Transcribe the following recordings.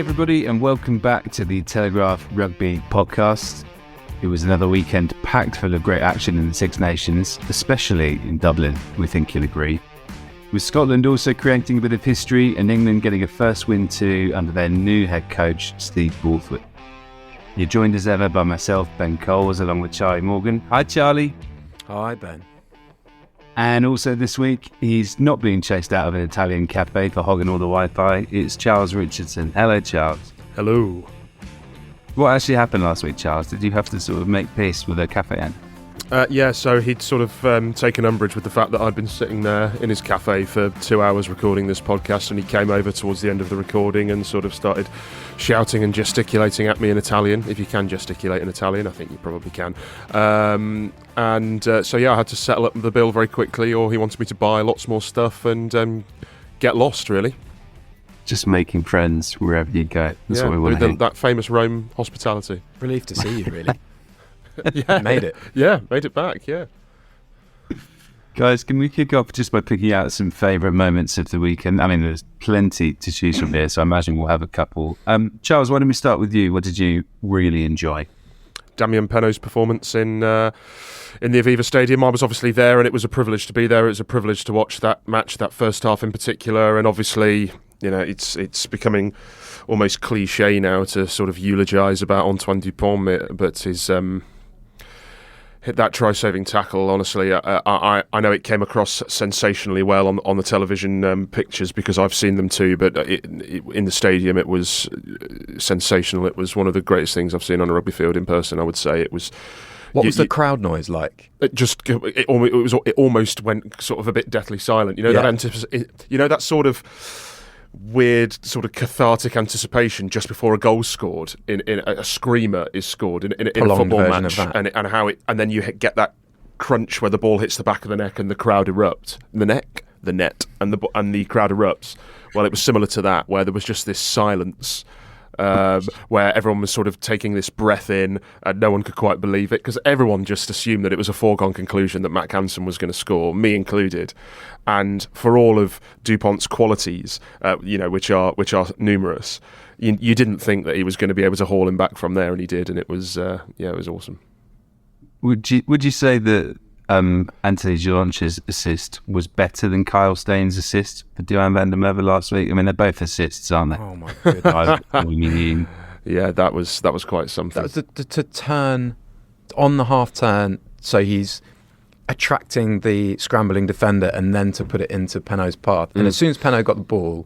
everybody, and welcome back to the Telegraph Rugby podcast. It was another weekend packed full of great action in the Six Nations, especially in Dublin, we think you'll agree. With Scotland also creating a bit of history and England getting a first win too under their new head coach, Steve Borthwick. You're joined as ever by myself, Ben Coles, along with Charlie Morgan. Hi, Charlie. Hi, Ben. And also this week, he's not being chased out of an Italian cafe for hogging all the Wi-Fi. It's Charles Richardson. Hello, Charles. Hello. What actually happened last week, Charles? Did you have to sort of make peace with a cafe ant? Yeah, so he'd sort of taken umbrage with the fact that I'd been sitting there in his cafe for 2 hours recording this podcast, and he came over towards the end of the recording and sort of started shouting and gesticulating at me in Italian. If you can gesticulate in Italian, I think you probably can. So I had to settle up the bill very quickly, or he wanted me to buy lots more stuff and get lost, really. Just making friends wherever you go. That's what we want to hear. That famous Rome hospitality. Relieved to see you, really. Yeah, made it. Yeah, made it back, yeah. Guys, can we kick off just by picking out some favourite moments of the weekend? I mean, there's plenty to choose from here, so I imagine we'll have a couple. Charles, why don't we start with you? What did you really enjoy? Damian Penaud's performance in the Aviva Stadium. I was obviously there, and it was a privilege to be there. It was a privilege to watch that match, that first half in particular, and obviously, you know, it's becoming almost cliche now to sort of eulogise about Antoine Dupont, but his hit that try-saving tackle. Honestly, I know it came across sensationally well on the television pictures because I've seen them too. But in the stadium, it was sensational. It was one of the greatest things I've seen on a rugby field in person. I would say it was. What was the crowd noise like? It almost went sort of a bit deathly silent. You know, that sort of weird sort of cathartic anticipation just before a goal scored in a screamer is scored in a football match, and then you get that crunch where the ball hits the back of the neck and the crowd erupt, the net and the crowd erupts. Well, it was similar to that, where there was just this silence, where everyone was sort of taking this breath in and no one could quite believe it because everyone just assumed that it was a foregone conclusion that Matt Hansen was going to score, me included. And for all of Dupont's qualities, which are numerous, you didn't think that he was going to be able to haul him back from there, and he did, and it was it was awesome. Would you say that Anthony Gelance's assist was better than Kyle Staines' assist for Duhan van der Merwe last week? I mean, they're both assists, aren't they? Oh my goodness! Yeah, that was quite something. That was to turn on the half turn, so he's attracting the scrambling defender, and then to put it into Penaud's path. And as soon as Penaud got the ball,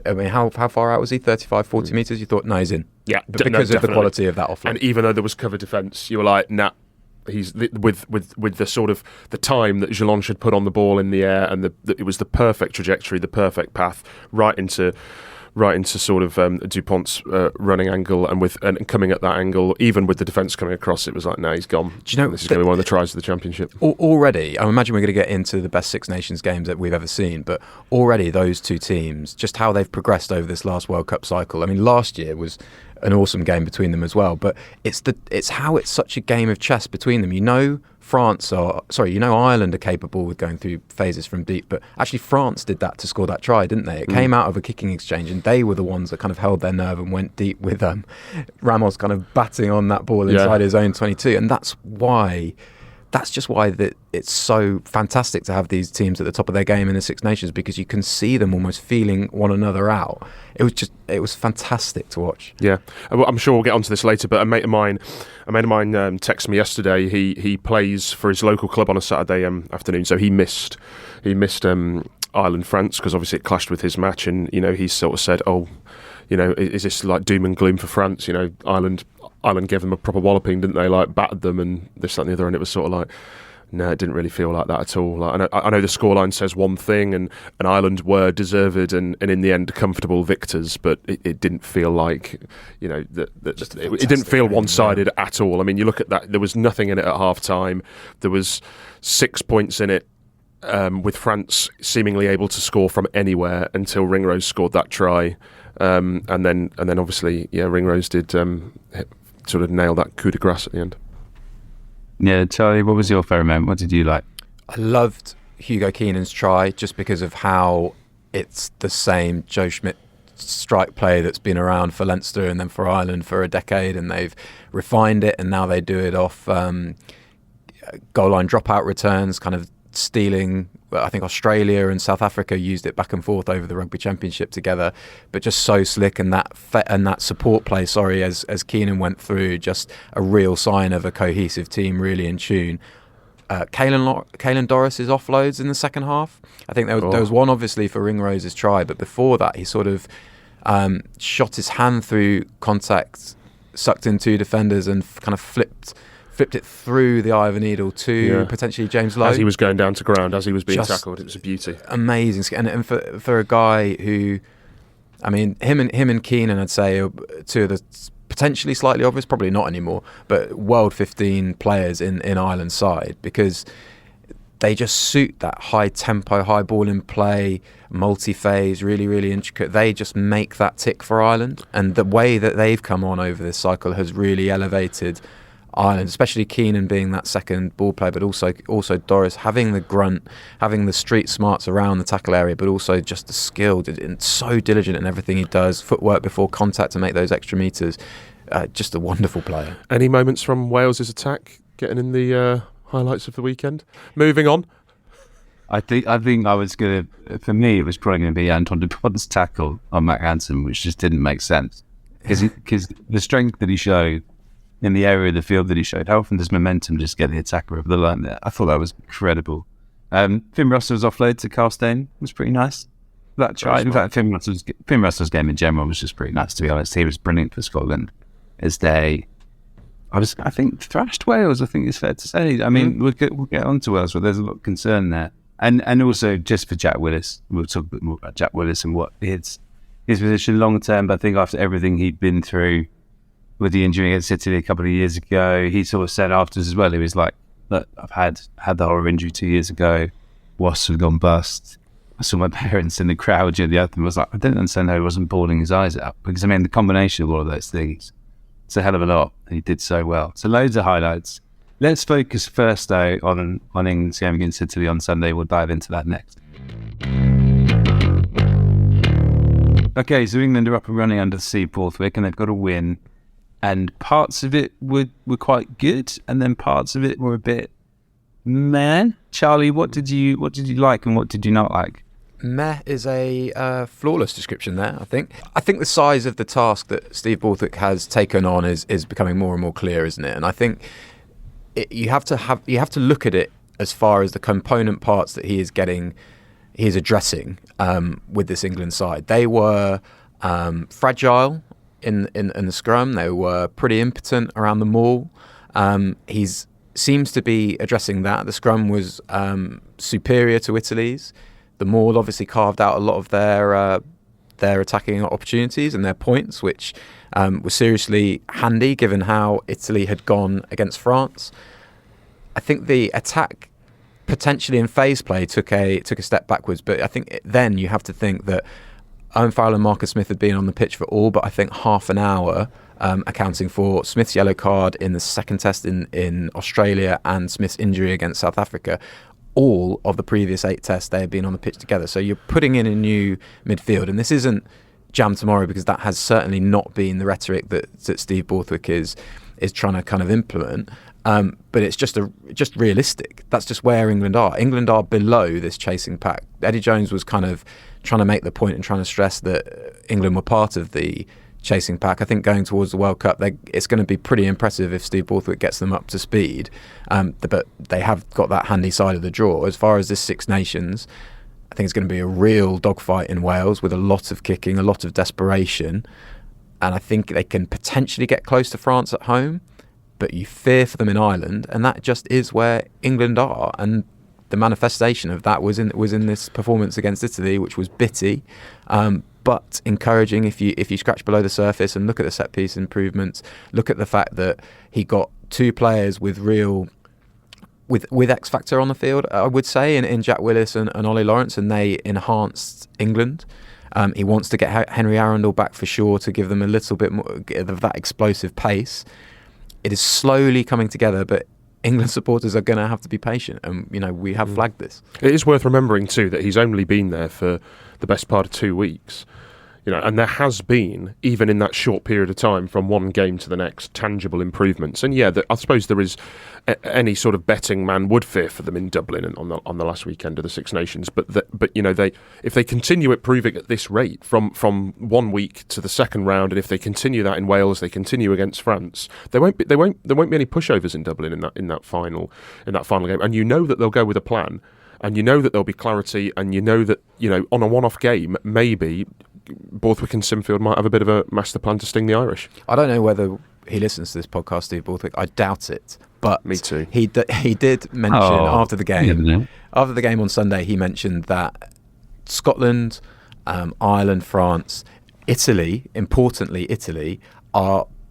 how far out was he? 35, 40 metres? You thought, no, he's in. Yeah, because of the quality of that offload. And even though there was cover defence, you were like, nah. He's with the sort of the time that Gelance had put on the ball in the air, and it was the perfect trajectory, the perfect path right into sort of Dupont's running angle, and coming at that angle, even with the defence coming across, it was like, no, he's gone. Do you know this is going to be one of the tries of the championship? Already, I imagine we're going to get into the best Six Nations games that we've ever seen, but already those two teams, just how they've progressed over this last World Cup cycle. I mean, last year was an awesome game between them as well, but it's how it's such a game of chess between them. Ireland are capable with going through phases from deep, but actually France did that to score that try, didn't they? It came out of a kicking exchange, and they were the ones that kind of held their nerve and went deep with Ramos kind of batting on that ball inside his own 22, and that's just why it's so fantastic to have these teams at the top of their game in the Six Nations, because you can see them almost feeling one another out. It was fantastic to watch. Yeah, I'm sure we'll get onto this later, but a mate of mine texted me yesterday. He plays for his local club on a Saturday afternoon, so he missed Ireland France because obviously it clashed with his match, and he sort of said, "Oh, is this like doom and gloom for France? Ireland gave them a proper walloping, didn't they? Like battered them and this, that, and the other." And it was sort of like, no, it didn't really feel like that at all. Like, I know the scoreline says one thing, and Ireland were deserved and in the end comfortable victors, but it didn't feel like, it didn't feel one-sided at all. I mean, you look at that, there was nothing in it at half-time. There was 6 points in it, with France seemingly able to score from anywhere until Ringrose scored that try. And then obviously, Ringrose did sort of nail that coup de grace at the end. Yeah, Charlie, what was your favourite moment? What did you like? I loved Hugo Keenan's try just because of how it's the same Joe Schmidt strike play that's been around for Leinster and then for Ireland for a decade, and they've refined it, and now they do it off goal line dropout returns, kind of stealing. I think Australia and South Africa used it back and forth over the Rugby Championship together, but just so slick, and that support play, as Keenan went through, just a real sign of a cohesive team, really in tune. Caelan Doris's offloads in the second half. I think there was one obviously for Ringrose's try, but before that he sort of shot his hand through contact, sucked in two defenders, and kind of flipped it through the eye of a needle to potentially James Lowe. As he was going down to ground, as he was being tackled. It was a beauty. Amazing. And for a guy who, I mean, him and Keenan, I'd say, are two of the potentially slightly obvious, probably not anymore, but world 15 players in Ireland's side, because they just suit that high tempo, high ball in play, multi-phase, really, really intricate. They just make that tick for Ireland. And the way that they've come on over this cycle has really elevated Ireland, especially Keenan being that second ball player, but also Doris having the grunt, having the street smarts around the tackle area, but also just the skill, and so diligent in everything he does, footwork before contact to make those extra metres. Just a wonderful player. Any moments from Wales's attack getting in the highlights of the weekend? Moving on. I think I was going to, for me, it was probably going to be Anton de Pont's tackle on Matt Hansen, which just didn't make sense. Because the strength that he showed in the area of the field that he showed, how often does momentum just get the attacker over the line there? I thought that was incredible. Finn Russell's offload to Carlstein was pretty nice. That try, in fact, Finn Russell's game in general was just pretty nice, to be honest. He was brilliant for Scotland as they, I think, thrashed Wales, I think it's fair to say. I mean, we'll get on to Wales, but there's a lot of concern there. And also, just for Jack Willis, we'll talk a bit more about Jack Willis and what his position long term, but I think after everything he'd been through with the injury against Italy a couple of years ago, he sort of said afterwards as well, he was like, look, I've had the horror injury 2 years ago, Wasps have gone bust. I saw my parents in the crowd during the anthem. I was like, I didn't understand how he wasn't bawling his eyes out, because I mean, the combination of all of those things, it's a hell of a lot, and he did so well. So loads of highlights. Let's focus first though on England's game against Italy on Sunday. We'll dive into that next. Okay, so England are up and running under Steve Borthwick, and they've got a win. And parts of it were quite good, and then parts of it were a bit meh. Charlie, what did you like and what did you not like? Meh is a flawless description there, I think. I think the size of the task that Steve Borthwick has taken on is becoming more and more clear, isn't it? And I think you have to look at it as far as the component parts that he's addressing with this England side. They were fragile in the scrum. They were pretty impotent around the maul. He's seems to be addressing that. The scrum was superior to Italy's. The maul obviously carved out a lot of their attacking opportunities and their points, which was seriously handy given how Italy had gone against France. I think the attack potentially in phase play took a step backwards, but I think then you have to think that Owen Farrell and Marcus Smith had been on the pitch for all but I think half an hour, accounting for Smith's yellow card in the second test in Australia and Smith's injury against South Africa. All of the previous 8 tests they had been on the pitch together. So you're putting in a new midfield, and this isn't jam tomorrow, because that has certainly not been the rhetoric that Steve Borthwick is trying to kind of implement. But it's just realistic. That's just where England are. England are below this chasing pack. Eddie Jones was kind of trying to make the point and trying to stress that England were part of the chasing pack. I think going towards the World Cup, it's going to be pretty impressive if Steve Borthwick gets them up to speed. But they have got that handy side of the draw. As far as this Six Nations, I think it's going to be a real dogfight in Wales with a lot of kicking, a lot of desperation. And I think they can potentially get close to France at home, but you fear for them in Ireland, and that just is where England are. And the manifestation of that was in this performance against Italy, which was bitty, but encouraging if you scratch below the surface and look at the set piece improvements. Look at the fact that he got 2 players with X factor on the field, I would say, in Jack Willis and Ollie Lawrence, and they enhanced England. He wants to get Henry Arundel back for sure to give them a little bit more of that explosive pace. It is slowly coming together, but England supporters are going to have to be patient, and we have flagged this. It is worth remembering too that he's only been there for the best part of 2 weeks. and there has been, even in that short period of time from one game to the next, tangible improvements. And I suppose there is any sort of betting man would fear for them in Dublin and on the last weekend of the Six Nations. But if they continue improving at this rate from 1 week to the second round, and if they continue that in Wales, they continue against France, there won't be any pushovers in Dublin in that final game. And that they'll go with a plan. And that there'll be clarity, and that on a one-off game, maybe Borthwick and Sinfield might have a bit of a master plan to sting the Irish. I don't know whether he listens to this podcast, Steve Borthwick. I doubt it. But me too. He did mention after the game on Sunday, he mentioned that Scotland, Ireland, France, importantly Italy,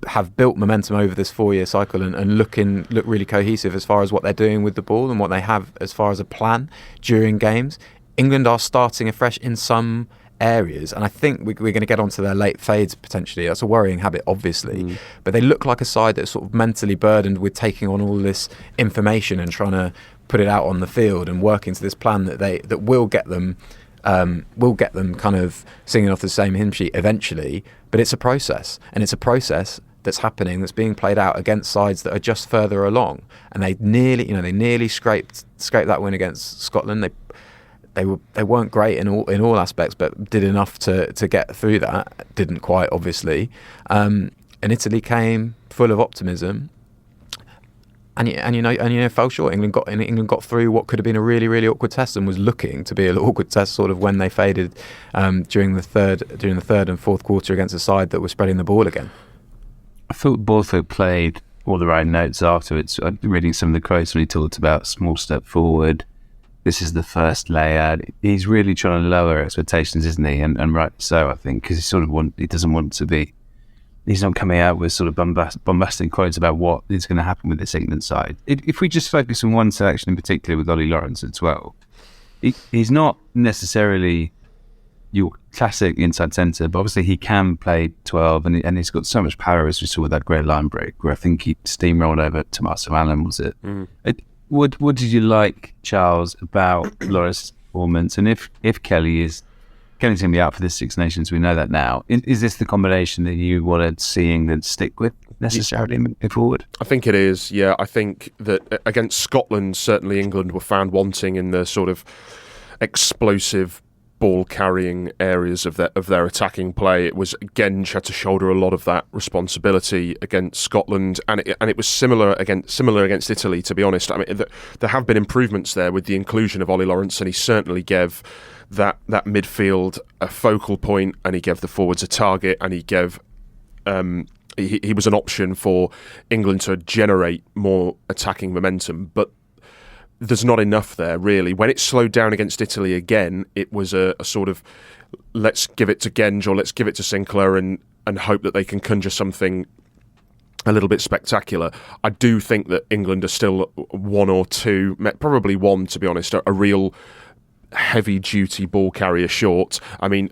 have built momentum over this 4-year cycle and look really cohesive as far as what they're doing with the ball and what they have as far as a plan during games. England are starting afresh in some areas, and I think we're going to get onto their late fades potentially. That's a worrying habit, obviously, but they look like a side that's sort of mentally burdened with taking on all this information and trying to put it out on the field and working to this plan that will get them kind of singing off the same hymn sheet eventually. But it's a process, and it's a process that's happening, that's being played out against sides that are just further along. And they nearly scraped that win against Scotland. They weren't great in all aspects, but did enough to get through that. Didn't quite, obviously. And Italy came full of optimism, and fell short. England got through what could have been a really, really awkward test, and was looking to be an awkward test sort of when they faded during the third and fourth quarter against a side that was spreading the ball again. I thought Borthwick played all the right notes afterwards. I'm reading some of the quotes when he talked about small step forward. This is the first layout. He's really trying to lower expectations, isn't he? And right so, I think, because he doesn't want to be. He's not coming out with sort of bombastic quotes about what is going to happen with this England side. If we just focus on one selection in particular with Ollie Lawrence at 12, he's not necessarily your classic inside centre, but obviously he can play 12, and he's got so much power, as we saw with that great line break where I think he steamrolled over Tommaso Allen, was it? What did you like, Charles, about Lawrence's performance? And if Kelly's going to be out for this Six Nations, we know that now. Is this the combination that you wanted seeing them stick with necessarily moving forward? I think it is, yeah. I think that against Scotland, certainly England were found wanting in the sort of explosive ball-carrying areas of their attacking play. It was Genge had to shoulder a lot of that responsibility against Scotland, and it was similar against Italy, to be honest. I mean, there have been improvements there with the inclusion of Ollie Lawrence, and he certainly gave that midfield a focal point, and he gave the forwards a target, and he gave he was an option for England to generate more attacking momentum. But there's not enough there, really. When it slowed down against Italy again, it was a sort of, let's give it to Genge or let's give it to Sinclair and hope that they can conjure something a little bit spectacular. I do think that England are still one or two, probably one, to be honest, a real heavy-duty ball carrier short. I mean,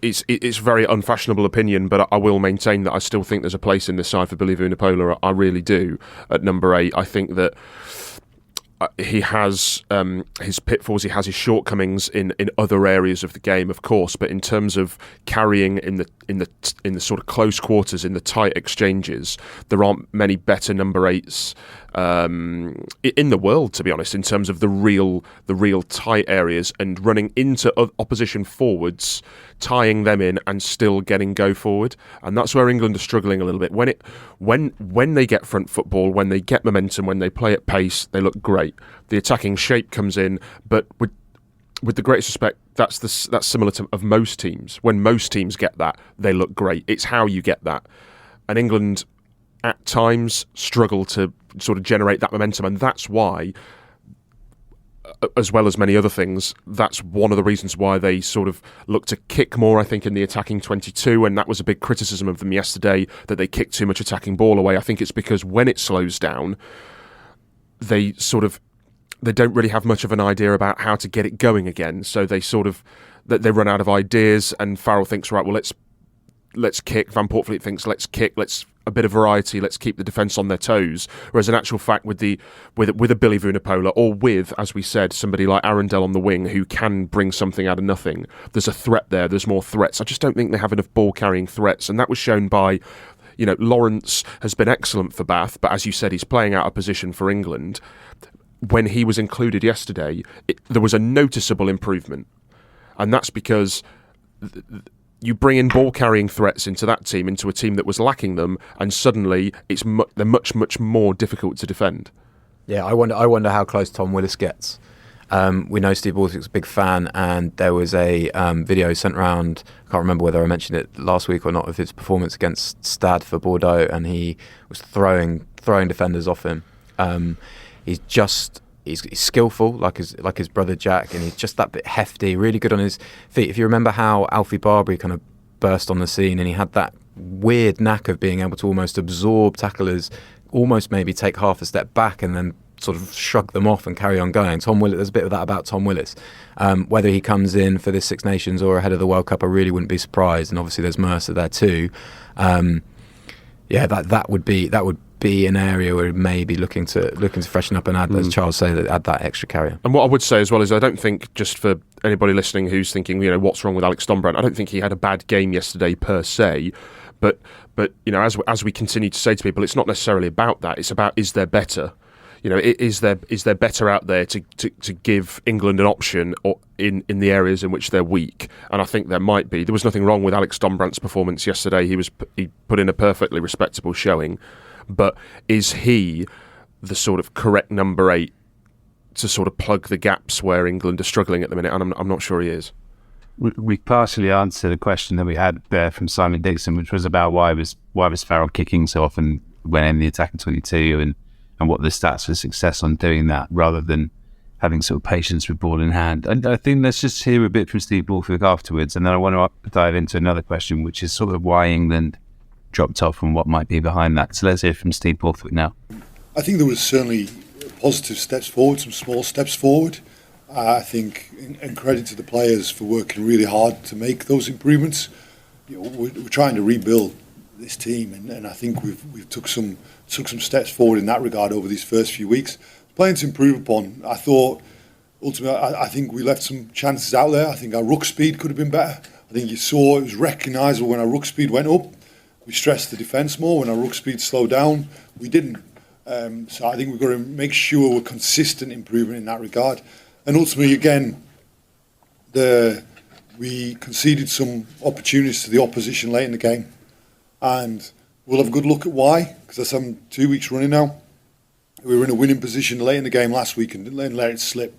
it's very unfashionable opinion, but I will maintain that I still think there's a place in this side for Billy Vunipola. I really do. At number 8, I think that he has his pitfalls, he has his shortcomings in other areas of the game, of course, but in terms of carrying in the sort of close quarters, in the tight exchanges, there aren't many better number 8s in the world, to be honest, in terms of the real tight areas and running into opposition forwards, tying them in and still getting go forward. And that's where England are struggling a little bit. When they get front football, when they get momentum, when they play at pace, they look great. The attacking shape comes in, but with the greatest respect, that's similar to of most teams. When most teams get that, they look great. It's how you get that. And England at times struggle to sort of generate that momentum, and that's why, as well as many other things, that's one of the reasons why they sort of look to kick more, I think, in the attacking 22, and that was a big criticism of them yesterday, that they kicked too much attacking ball away. I think it's because when it slows down, they don't really have much of an idea about how to get it going again, so they run out of ideas, and Farrell thinks, right, well, let's kick. Van Poortvliet thinks, let's kick, let's a bit of variety. Let's keep the defence on their toes. Whereas in actual fact, with a Billy Vunipola, or with, as we said, somebody like Arundel on the wing who can bring something out of nothing, there's a threat there. There's more threats. I just don't think they have enough ball carrying threats, and that was shown by, Lawrence has been excellent for Bath, but as you said, he's playing out of position for England. When he was included yesterday, there was a noticeable improvement, and that's because you bring in ball-carrying threats into that team, into a team that was lacking them, and suddenly they're much, much more difficult to defend. Yeah, I wonder how close Tom Willis gets. We know Steve Borthwick's a big fan, and there was a video sent around, I can't remember whether I mentioned it last week or not, of his performance against Stade for Bordeaux, and he was throwing defenders off him. He's skillful, like his brother Jack, and he's just that bit hefty, really good on his feet. If you remember how Alfie Barbary kind of burst on the scene, and he had that weird knack of being able to almost absorb tacklers, almost maybe take half a step back and then sort of shrug them off and carry on going. Tom Willis, there's a bit of that about Tom Willis. Whether he comes in for this Six Nations or ahead of the World Cup, I really wouldn't be surprised. And obviously there's Mercer there too. That would be an area where maybe looking to freshen up and add, as Charles said, add that extra carrier. And what I would say as well is, I don't think, just for anybody listening who's thinking, what's wrong with Alex Dombrand, I don't think he had a bad game yesterday per se, but as we continue to say to people, it's not necessarily about that. It's about, is there better? Is there better out there to give England an option, or in the areas in which they're weak? And I think there might be. There was nothing wrong with Alex Dombrandt's performance yesterday. He put in a perfectly respectable showing. But is he the sort of correct number 8 to sort of plug the gaps where England are struggling at the minute? And I'm not sure he is. We partially answered a question that we had there from Simon Dixon, which was about why was Farrell kicking so often when in the attacking 22, and what the stats for success on doing that, rather than having sort of patience with ball in hand. And I think let's just hear a bit from Steve Borthwick afterwards, and then I want to dive into another question, which is sort of why England dropped off and what might be behind that. So let's hear from Steve Borthwick now. I think there was certainly positive steps forward, some small steps forward. I think, and credit to the players for working really hard to make those improvements. We're trying to rebuild this team, and I think we've took some steps forward in that regard over these first few weeks. Playing to improve upon. I thought ultimately, I think we left some chances out there. I think our ruck speed could have been better. I think you saw it was recognisable when our ruck speed went up. We stressed the defence more. When our ruck speed slowed down, we didn't. So I think we've got to make sure we're consistent improvement in that regard. And ultimately, again, we conceded some opportunities to the opposition late in the game. And we'll have a good look at why, because that's 2 weeks running now. We were in a winning position late in the game last week and didn't let it slip.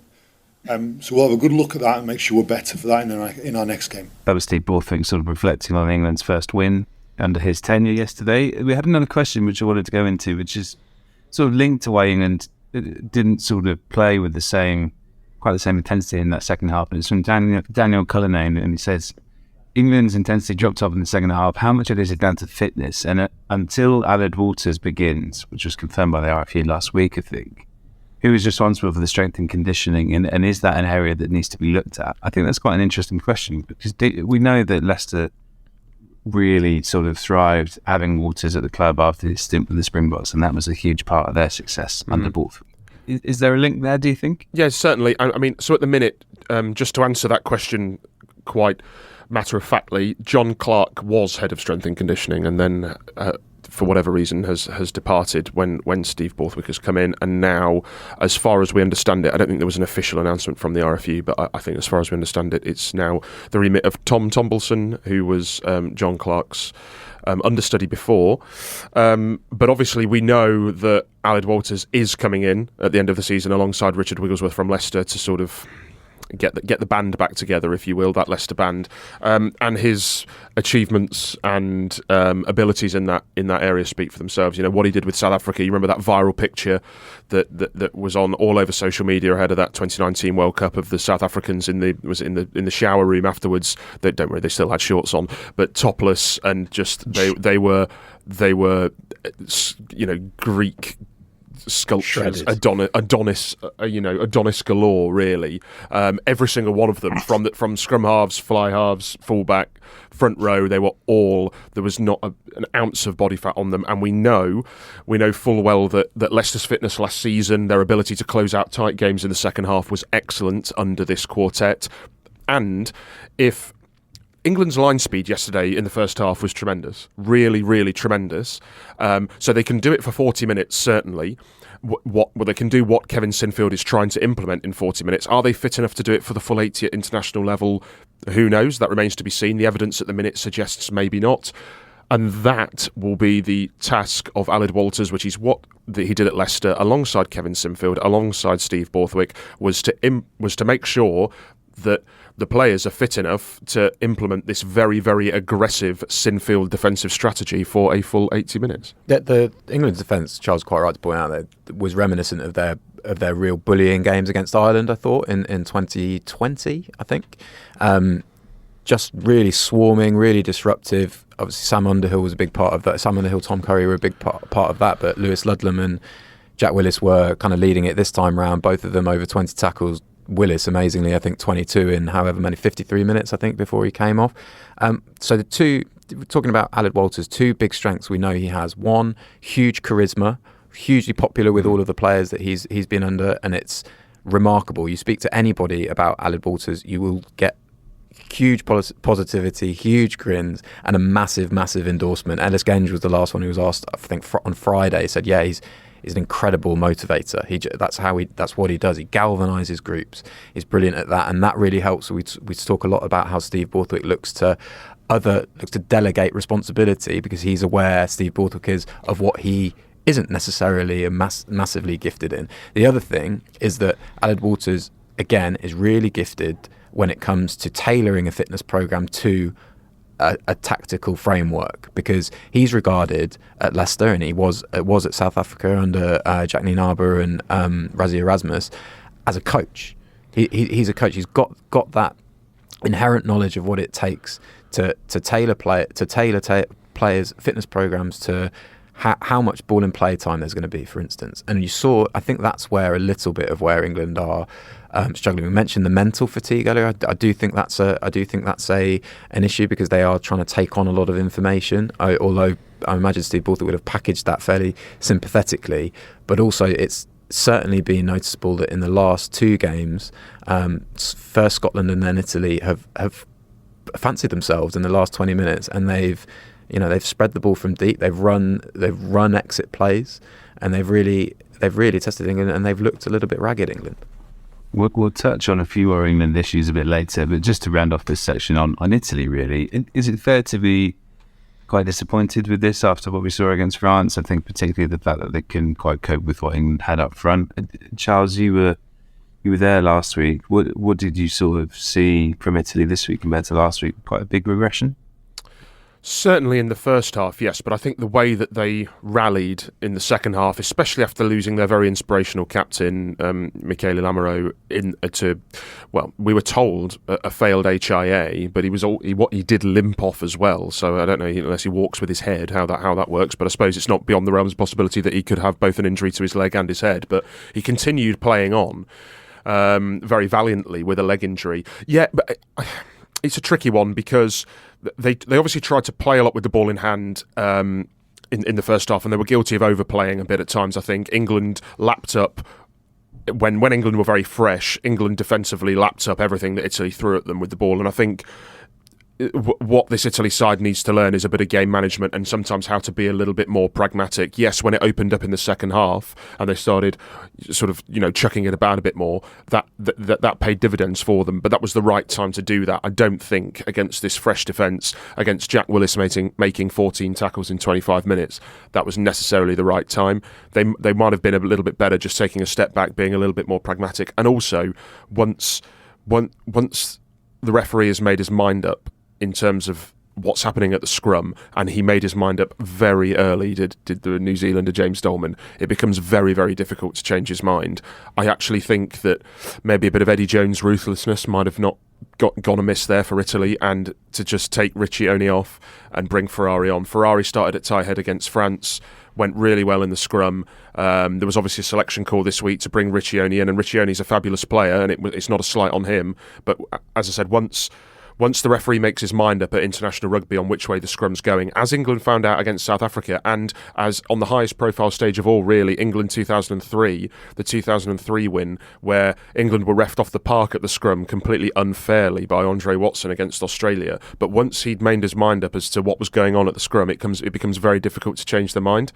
So we'll have a good look at that and make sure we're better for that in our next game. That was Steve Borthwick sort of reflecting on England's first win under his tenure yesterday. We had another question which I wanted to go into, which is sort of linked to why England didn't sort of play with quite the same intensity in that second half. And it's from Daniel Cullinane, and he says, England's intensity dropped off in the second half. How much of it is down to fitness? And until Aled Walters begins, which was confirmed by the RFU last week, I think, who is responsible for the strength and conditioning? And is that an area that needs to be looked at? I think that's quite an interesting question, because we know that Leicester really sort of thrived having Walters at the club after his stint with the Springboks, and that was a huge part of their success under Borthwick. Is there a link there, do you think? Yeah, certainly. I mean, so at the minute, just to answer that question quite matter-of-factly, John Clark was head of strength and conditioning, and then for whatever reason has departed when Steve Borthwick has come in. And now, as far as we understand it, I don't think there was an official announcement from the RFU, but I think as far as we understand it, it's now the remit of Tom Tombleson, who was John Clark's understudy before. But obviously we know that Aled Walters is coming in at the end of the season alongside Richard Wigglesworth from Leicester to sort of get the band back together, if you will, that Leicester band, and his achievements and abilities in that area speak for themselves. You know what he did with South Africa. You remember that viral picture that was on all over social media ahead of that 2019 World Cup of the South Africans in the shower room afterwards. They don't worry, they still had shorts on, but topless, and just they were Greek sculptures, Adonis galore, really. Every single one of them, from scrum halves, fly halves, fullback, front row, there was not an ounce of body fat on them. And we know full well that Leicester's fitness last season, their ability to close out tight games in the second half was excellent under this quartet. And if England's line speed yesterday in the first half was tremendous, really, really tremendous. So they can do it for 40 minutes, certainly. They can do what Kevin Sinfield is trying to implement in 40 minutes. Are they fit enough to do it for the full 80 at international level? Who knows? That remains to be seen. The evidence at the minute suggests maybe not. And that will be the task of Aled Walters, which is what he did at Leicester alongside Kevin Sinfield, alongside Steve Borthwick, was to make sure that the players are fit enough to implement this very, very aggressive Sinfield defensive strategy for a full 80 minutes. The England's defence, Charles quite right to point out, that was reminiscent of their real bullying games against Ireland, I thought, in 2020, I think. Just really swarming, really disruptive. Obviously, Sam Underhill was a big part of that. Sam Underhill, Tom Curry were a big part of that, but Lewis Ludlam and Jack Willis were kind of leading it this time round, both of them over 20 tackles. Willis, amazingly, I think 22 in however many, 53 minutes, I think, before he came off. So we're talking about Aled Walters, two big strengths we know he has. One, huge charisma, hugely popular with all of the players that he's been under, and it's remarkable. You speak to anybody about Aled Walters, you will get huge positivity, huge grins, and a massive, massive endorsement. Ellis Genge was the last one who was asked, I think, on Friday, said, yeah, he's an incredible motivator. That's what he does. He galvanises groups. He's brilliant at that, and that really helps. We talk a lot about how Steve Borthwick looks to delegate responsibility, because he's aware, Steve Borthwick is, of what he isn't necessarily massively gifted in. The other thing is that Aled Walters, again, is really gifted when it comes to tailoring a fitness programme to a tactical framework, because he's regarded at Leicester, and he was at South Africa under Jack Nienaber and Rassie Erasmus, as a coach. He's a coach. He's got that inherent knowledge of what it takes to tailor players' fitness programs to how much ball and play time there's going to be, for instance. And you saw, I think that's where a little bit of where England are struggling. We mentioned the mental fatigue earlier. I do think that's an issue, because they are trying to take on a lot of information. Although I imagine Steve Borthwick would have packaged that fairly sympathetically, but also it's certainly been noticeable that in the last two games, first Scotland and then Italy have fancied themselves in the last 20 minutes, and they've spread the ball from deep. They've run exit plays, and they've really tested England, and they've looked a little bit ragged, England. We'll touch on a few more England issues a bit later, but just to round off this section on Italy, really, is it fair to be quite disappointed with this after what we saw against France? I think particularly the fact that they couldn't quite cope with what England had up front. Charles, you were there last week. What did you sort of see from Italy this week compared to last week? Quite a big regression? Certainly in the first half, yes, but I think the way that they rallied in the second half, especially after losing their very inspirational captain, Michele Lamaro, we were told a failed HIA, but he did limp off as well. So I don't know, unless he walks with his head, how that works. But I suppose it's not beyond the realms of possibility that he could have both an injury to his leg and his head. But he continued playing on very valiantly with a leg injury. Yeah, but it's a tricky one, because they obviously tried to play a lot with the ball in hand in the first half, and they were guilty of overplaying a bit at times. I think England lapped up, when England were very fresh, England defensively lapped up everything that Italy threw at them with the ball. And I think what this Italy side needs to learn is a bit of game management, and sometimes how to be a little bit more pragmatic. Yes, when it opened up in the second half and they started sort of, chucking it about a bit more, that paid dividends for them. But that was the right time to do that. I don't think against this fresh defence, against Jack Willis making 14 tackles in 25 minutes, that was necessarily the right time. They might have been a little bit better just taking a step back, being a little bit more pragmatic. And also, once the referee has made his mind up in terms of what's happening at the scrum, and he made his mind up very early, did the New Zealander James Dolman, it becomes very, very difficult to change his mind. I actually think that maybe a bit of Eddie Jones' ruthlessness might have not gone amiss there for Italy, and to just take Riccione off and bring Ferrari on. Ferrari started at tie head against France, went really well in the scrum. There was obviously a selection call this week to bring Riccione in, and Riccione's a fabulous player, and it's not a slight on him. But as I said, once the referee makes his mind up at international rugby on which way the scrum's going, as England found out against South Africa, and as on the highest profile stage of all, really, England 2003, the 2003 win, where England were reffed off the park at the scrum completely unfairly by Andre Watson against Australia. But once he'd made his mind up as to what was going on at the scrum, it becomes very difficult to change their mind.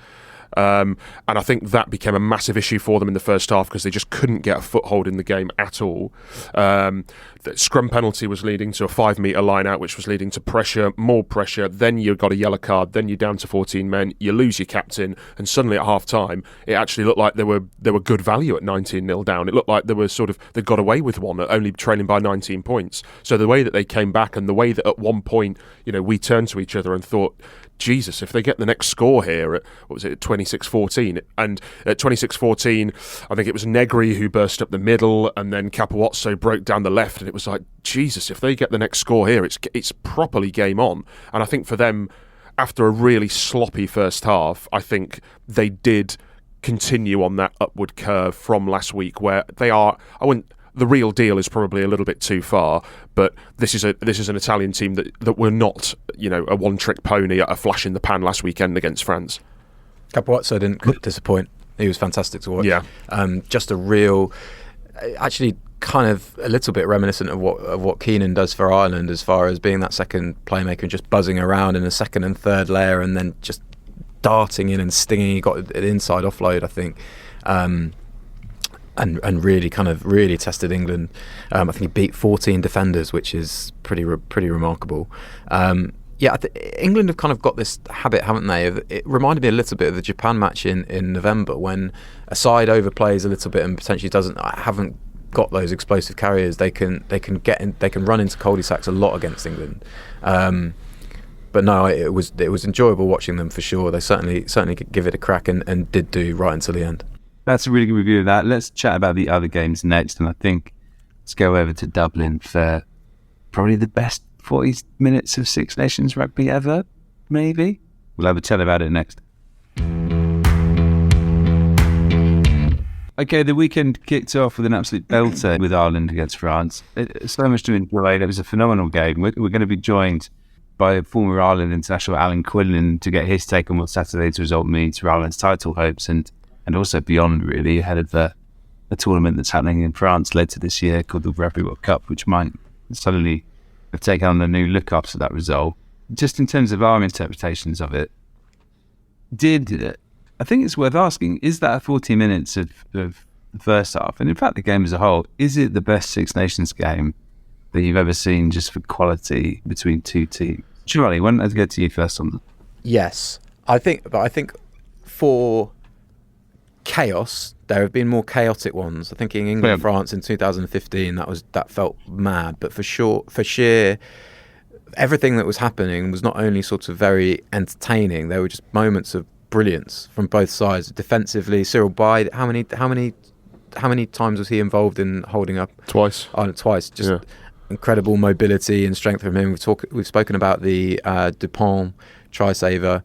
And I think that became a massive issue for them in the first half because they just couldn't get a foothold in the game at all. The scrum penalty was leading to a 5 metre line out, which was leading to pressure, more pressure. Then you got a yellow card. Then you're down to 14 men. You lose your captain, and suddenly at half time, it actually looked like they were good value at 19-0 down. It looked like they got away with one, only trailing by 19 points. So the way that they came back, and the way that at one point, we turned to each other and thought, Jesus, if they get the next score here at, 26-14, and at 26-14, I think it was Negri who burst up the middle, and then Capuozzo broke down the left, and it was like, Jesus, if they get the next score here, it's properly game on. And I think for them, after a really sloppy first half, I think they did continue on that upward curve from last week, where they are, the real deal is probably a little bit too far, but this is an Italian team that were not, a one-trick pony, a flash in the pan last weekend against France. Capuozzo didn't disappoint. He was fantastic to watch. Yeah. Just a real, actually kind of a little bit reminiscent of what Keenan does for Ireland, as far as being that second playmaker and just buzzing around in a second and third layer and then just darting in and stinging. He got an inside offload, I think. And really tested England. I think he beat 14 defenders, which is pretty remarkable. England have kind of got this habit, haven't they? It reminded me a little bit of the Japan match in November, when a side overplays a little bit and potentially haven't got those explosive carriers. They can run into cul-de-sacs a lot against England. But no, it was enjoyable watching them for sure. They certainly could give it a crack and did do right until the end. That's a really good review of that. Let's chat about the other games next, and I think let's go over to Dublin for probably the best 40 minutes of Six Nations rugby ever, maybe. We'll have a chat about it next. Okay, the weekend kicked off with an absolute belter with Ireland against France. So much to enjoy. It was a phenomenal game. We're going to be joined by former Ireland international Alan Quinlan to get his take on what Saturday's result means for Ireland's title hopes and also beyond, really, ahead of a tournament that's happening in France later this year called the Rugby World Cup, which might suddenly have taken on a new look after that result. Just in terms of our interpretations of it, I think it's worth asking, is that 40 minutes of the first half, and in fact the game as a whole, is it the best Six Nations game that you've ever seen just for quality between two teams? Charlie, why don't I go to you first on that? Yes, I think for chaos, there have been more chaotic ones. I think in England, France in 2015, that felt mad. But for sheer, everything that was happening was not only sort of very entertaining. There were just moments of brilliance from both sides. Defensively, Cyril Bide, how many times was he involved in holding up? Twice. Twice. Just incredible mobility and strength from him. We've spoken about the Dupont try saver.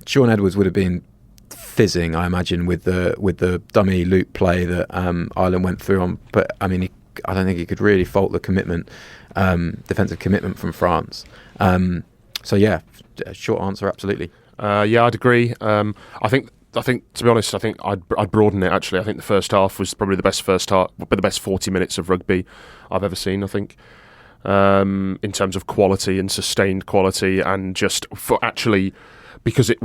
Sean Edwards would have been fizzing, I imagine, with the dummy loop play that Ireland went through on. But I mean, I don't think he could really fault the commitment, defensive commitment from France. So yeah, short answer, absolutely. I'd agree. I think to be honest, I think I'd broaden it. Actually, I think the first half was probably the best first half, but the best 40 minutes of rugby I've ever seen. I think. In terms of quality and sustained quality, and just for actually. Because it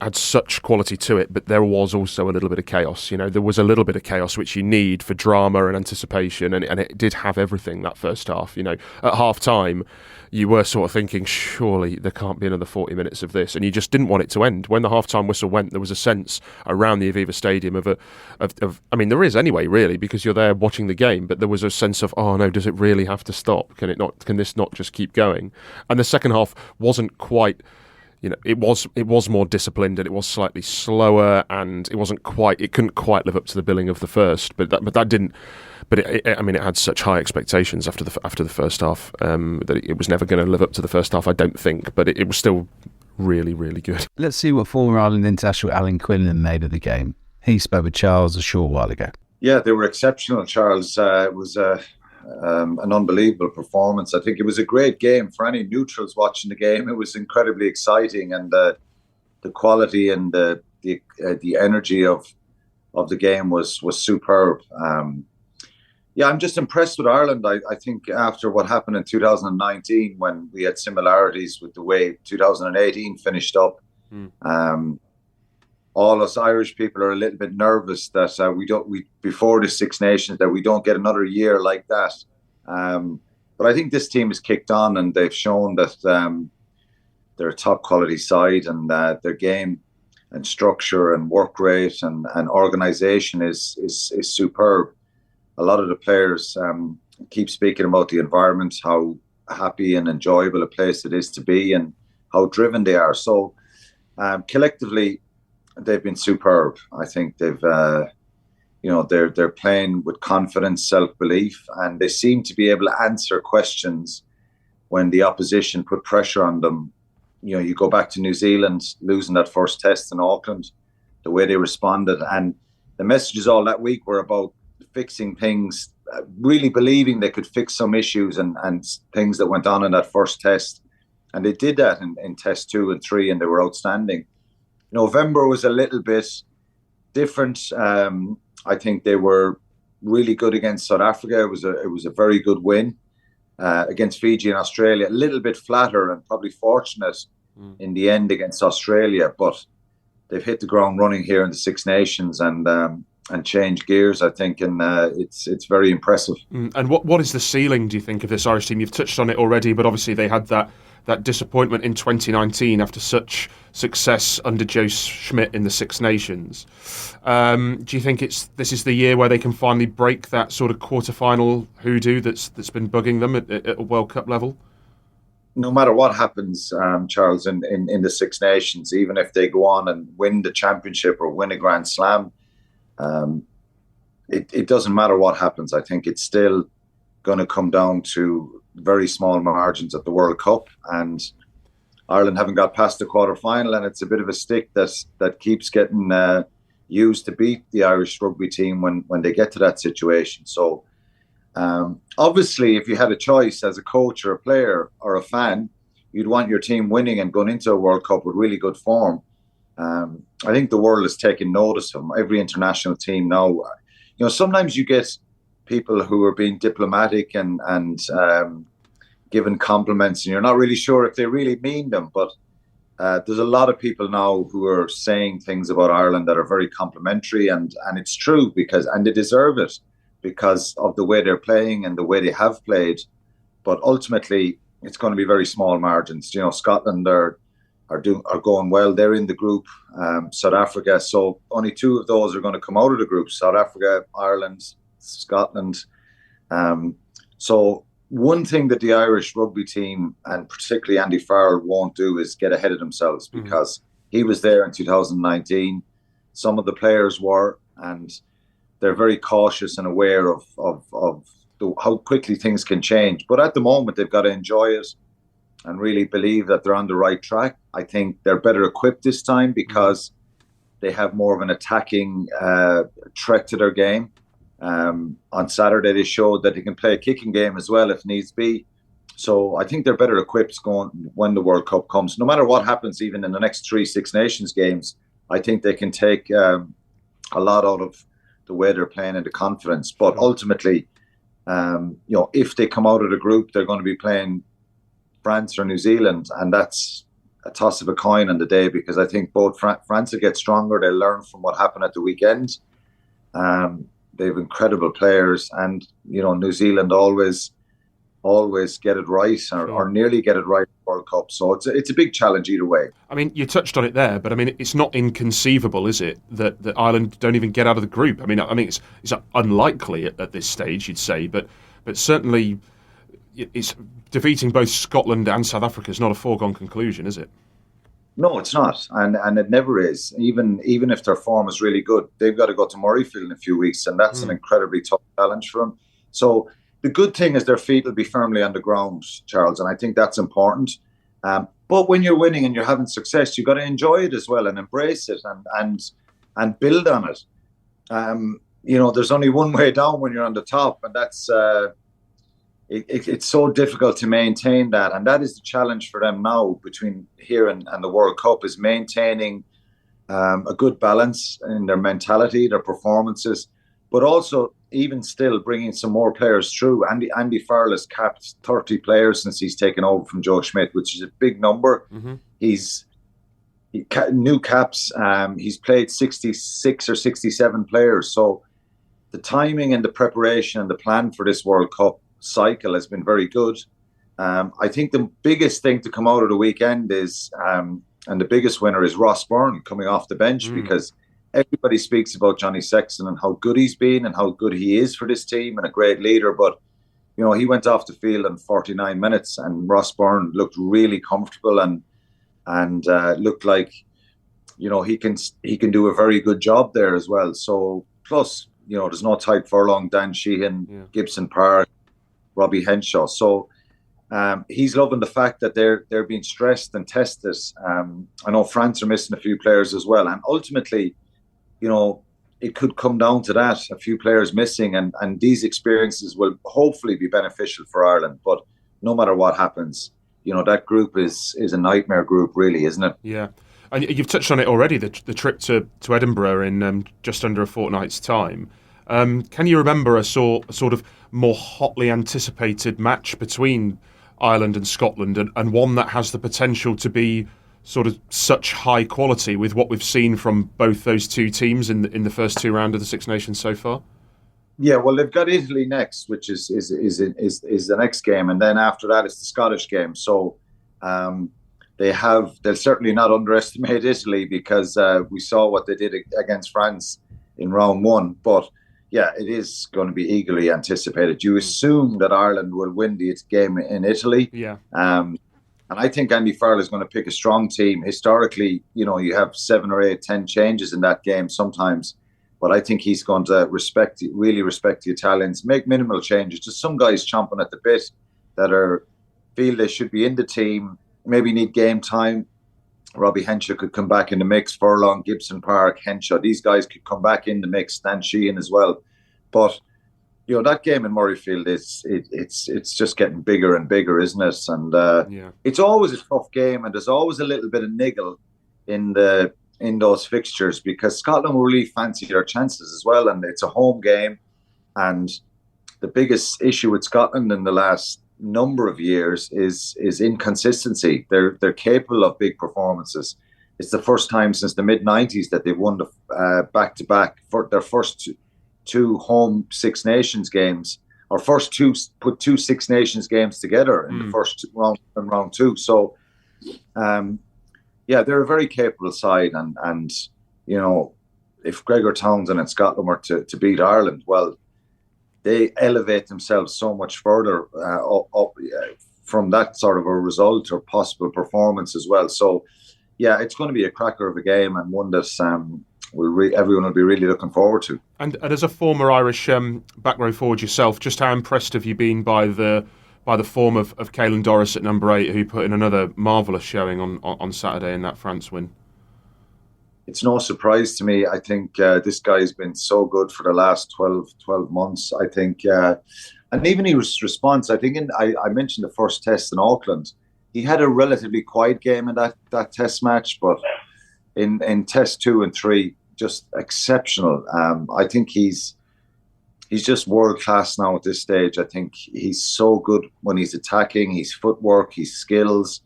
had such quality to it, but there was also a little bit of chaos. There was a little bit of chaos which you need for drama and anticipation, and it did have everything that first half. At half time, you were sort of thinking, surely there can't be another 40 minutes of this, and you just didn't want it to end. When the half-time whistle went, there was a sense around the Aviva Stadium of I mean, there is anyway, really, because you're there watching the game, but there was a sense of, oh no, does it really have to stop? Can this not just keep going? And the second half wasn't quite. it was more disciplined and it was slightly slower, and it couldn't quite live up to the billing of the first, but that didn't. But it had such high expectations after the first half that it was never going to live up to the first half, I don't think. But it was still really, really good. Let's see what former Ireland international Alan Quinlan made of the game. He spoke with Charles a short while ago. Yeah, they were exceptional, Charles. It was an unbelievable performance. I think it was a great game for any neutrals watching the game. It was incredibly exciting, and the quality and the energy of the game was superb. I'm just impressed with Ireland. I think after what happened in 2019, when we had similarities with the way 2018 finished up, all us Irish people are a little bit nervous that we before the Six Nations, that we don't get another year like that. But I think this team has kicked on, and they've shown that they're a top quality side, and their game and structure and work rate and organisation is superb. A lot of the players keep speaking about the environment, how happy and enjoyable a place it is to be, and how driven they are. So collectively, they've been superb. I think they've, they're playing with confidence, self-belief, and they seem to be able to answer questions when the opposition put pressure on them. You go back to New Zealand losing that first test in Auckland, the way they responded, and the messages all that week were about fixing things, really believing they could fix some issues and things that went on in that first test. And they did that in test 2 and 3, and they were outstanding. November was a little bit different. I think they were really good against South Africa. It was a very good win against Fiji and Australia. A little bit flatter and probably fortunate in the end against Australia, but they've hit the ground running here in the Six Nations and change gears, I think, and it's very impressive. And what is the ceiling, do you think, of this Irish team? You've touched on it already, but obviously they had that disappointment in 2019 after such success under Joe Schmidt in the Six Nations. Do you think this is the year where they can finally break that sort of quarter-final hoodoo that's been bugging them at a World Cup level? No matter what happens, Charles, in the Six Nations, even if they go on and win the championship or win a Grand Slam, it doesn't matter what happens. I think it's still going to come down to very small margins at the World Cup, and Ireland haven't got past the quarter-final, and it's a bit of a stick that keeps getting used to beat the Irish rugby team when they get to that situation. So obviously, if you had a choice as a coach or a player or a fan, you'd want your team winning and going into a World Cup with really good form. I think the world is taking notice of them. Every international team now. Sometimes you get people who are being diplomatic and giving compliments, and you're not really sure if they really mean them. But there's a lot of people now who are saying things about Ireland that are very complimentary, and it's true and they deserve it because of the way they're playing and the way they have played. But ultimately, it's going to be very small margins. Scotland are going well. They're in the group. South Africa. So only 2 of those are going to come out of the group: South Africa, Ireland, Scotland. So one thing that the Irish rugby team, and particularly Andy Farrell, won't do is get ahead of themselves, because he was there in 2019. Some of the players were, and they're very cautious and aware of how quickly things can change. But at the moment, they've got to enjoy it and really believe that they're on the right track. I think they're better equipped this time because they have more of an attacking threat to their game. On Saturday, they showed that they can play a kicking game as well if needs be. So I think they're better equipped going when the World Cup comes. No matter what happens, even in the next 3 Six Nations games, I think they can take a lot out of the way they're playing and the confidence. But ultimately, if they come out of the group, they're going to be playing France or New Zealand, and that's a toss of a coin on the day, because I think both France will get stronger. They'll learn from what happened at the weekend. They have incredible players, and New Zealand always get it right or nearly get it right in the World Cup. So it's a big challenge either way. I mean, you touched on it there, but I mean, it's not inconceivable, is it, that Ireland don't even get out of the group? I mean, it's unlikely at this stage, you'd say, but certainly it's defeating both Scotland and South Africa is not a foregone conclusion, is it? No, it's not, and it never is. Even if their form is really good, they've got to go to Murrayfield in a few weeks, and that's an incredibly tough challenge for them. So the good thing is their feet will be firmly on the ground, Charles, and I think that's important. But when you're winning and you're having success, you've got to enjoy it as well and embrace it and build on it. There's only one way down when you're on the top, and that's it's so difficult to maintain that. And that is the challenge for them now between here and the World Cup, is maintaining a good balance in their mentality, their performances, but also even still bringing some more players through. Andy Farrell has capped 30 players since he's taken over from Joe Schmidt, which is a big number. New caps. He's played 66 or 67 players. So the timing and the preparation and the plan for this World Cup cycle has been very good. I think the biggest thing to come out of the weekend is, and the biggest winner is Ross Byrne coming off the bench, because everybody speaks about Johnny Sexton and how good he's been and how good he is for this team and a great leader. But, he went off the field in 49 minutes and Ross Byrne looked really comfortable and looked like, he can do a very good job there as well. So plus, there's no Tyke Furlong, Dan Sheehan, Gibson Park, Robbie Henshaw. So he's loving the fact that they're being stressed and tested. I know France are missing a few players as well. And ultimately, it could come down to that, a few players missing, and these experiences will hopefully be beneficial for Ireland. But no matter what happens, that group is a nightmare group, really, isn't it? Yeah. And you've touched on it already, the trip to Edinburgh in just under a fortnight's time. Can you remember a sort of more hotly anticipated match between Ireland and Scotland, and one that has the potential to be sort of such high quality with what we've seen from both those two teams in the first two rounds of the Six Nations so far? Yeah, well, they've got Italy next, which is the next game, and then after that it's the Scottish game. So they'll certainly not underestimate Italy, because we saw what they did against France in round one. But yeah, it is going to be eagerly anticipated. You assume that Ireland will win the game in Italy. Yeah. And I think Andy Farrell is going to pick a strong team. Historically, you have 7 or 8, 10 changes in that game sometimes. But I think he's going to really respect the Italians, make minimal changes. Just some guys chomping at the bit that feel they should be in the team, maybe need game time. Robbie Henshaw could come back in the mix. Furlong, Gibson Park, Henshaw, these guys could come back in the mix. Dan Sheehan as well. But that game in Murrayfield it's just getting bigger and bigger, isn't it? And it's always a tough game, and there's always a little bit of niggle in those fixtures, because Scotland will really fancy their chances as well, and it's a home game. And the biggest issue with Scotland in the last number of years is inconsistency. They're capable of big performances. It's the first time since the mid-90s that they've won the back-to-back for their first two home Six Nations games, or first put two Six Nations games together in the first round and round two. So they're a very capable side, and if Gregor Townsend and Scotland were to beat Ireland, well, they elevate themselves so much further up from that sort of a result or possible performance as well. So, yeah, it's going to be a cracker of a game, and one that everyone will be really looking forward to. And as a former Irish back row forward yourself, just how impressed have you been by the form of Caelan Doris at number 8, who put in another marvellous showing on Saturday in that France win? It's no surprise to me. I think this guy's been so good for the last 12 months. I think, and even his response, I think I mentioned the first test in Auckland. He had a relatively quiet game in that test match, but in test 2 and 3, just exceptional. I think he's just world class now at this stage. I think he's so good when he's attacking, his footwork, his skills.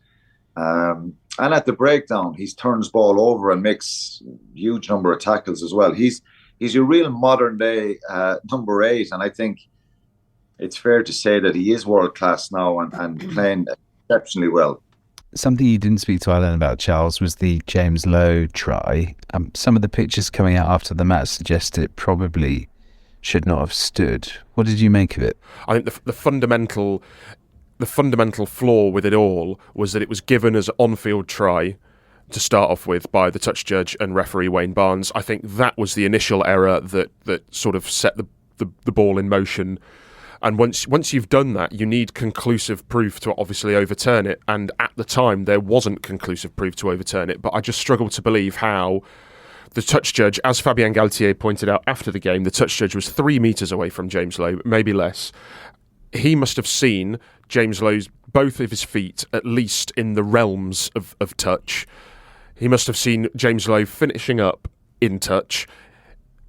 And at the breakdown, he turns ball over and makes huge number of tackles as well. He's a real modern day number 8, and I think it's fair to say that he is world class now and playing exceptionally well. Something you didn't speak to Alan about, Charles, was the James Lowe try. Some of the pictures coming out after the match suggest it probably should not have stood. What did you make of it? I think the fundamental flaw with it all was that it was given as an on-field try, to start off with by the touch judge and referee Wayne Barnes. I think that was the initial error that sort of set the ball in motion. And once you've done that, you need conclusive proof to obviously overturn it. And at the time, there wasn't conclusive proof to overturn it. But I just struggle to believe how the touch judge, as Fabien Galtier pointed out after the game, the touch judge was 3 metres away from James Lowe, maybe less. He must have seen James Lowe's, both of his feet, at least in the realms of touch. He must have seen James Lowe finishing up in touch.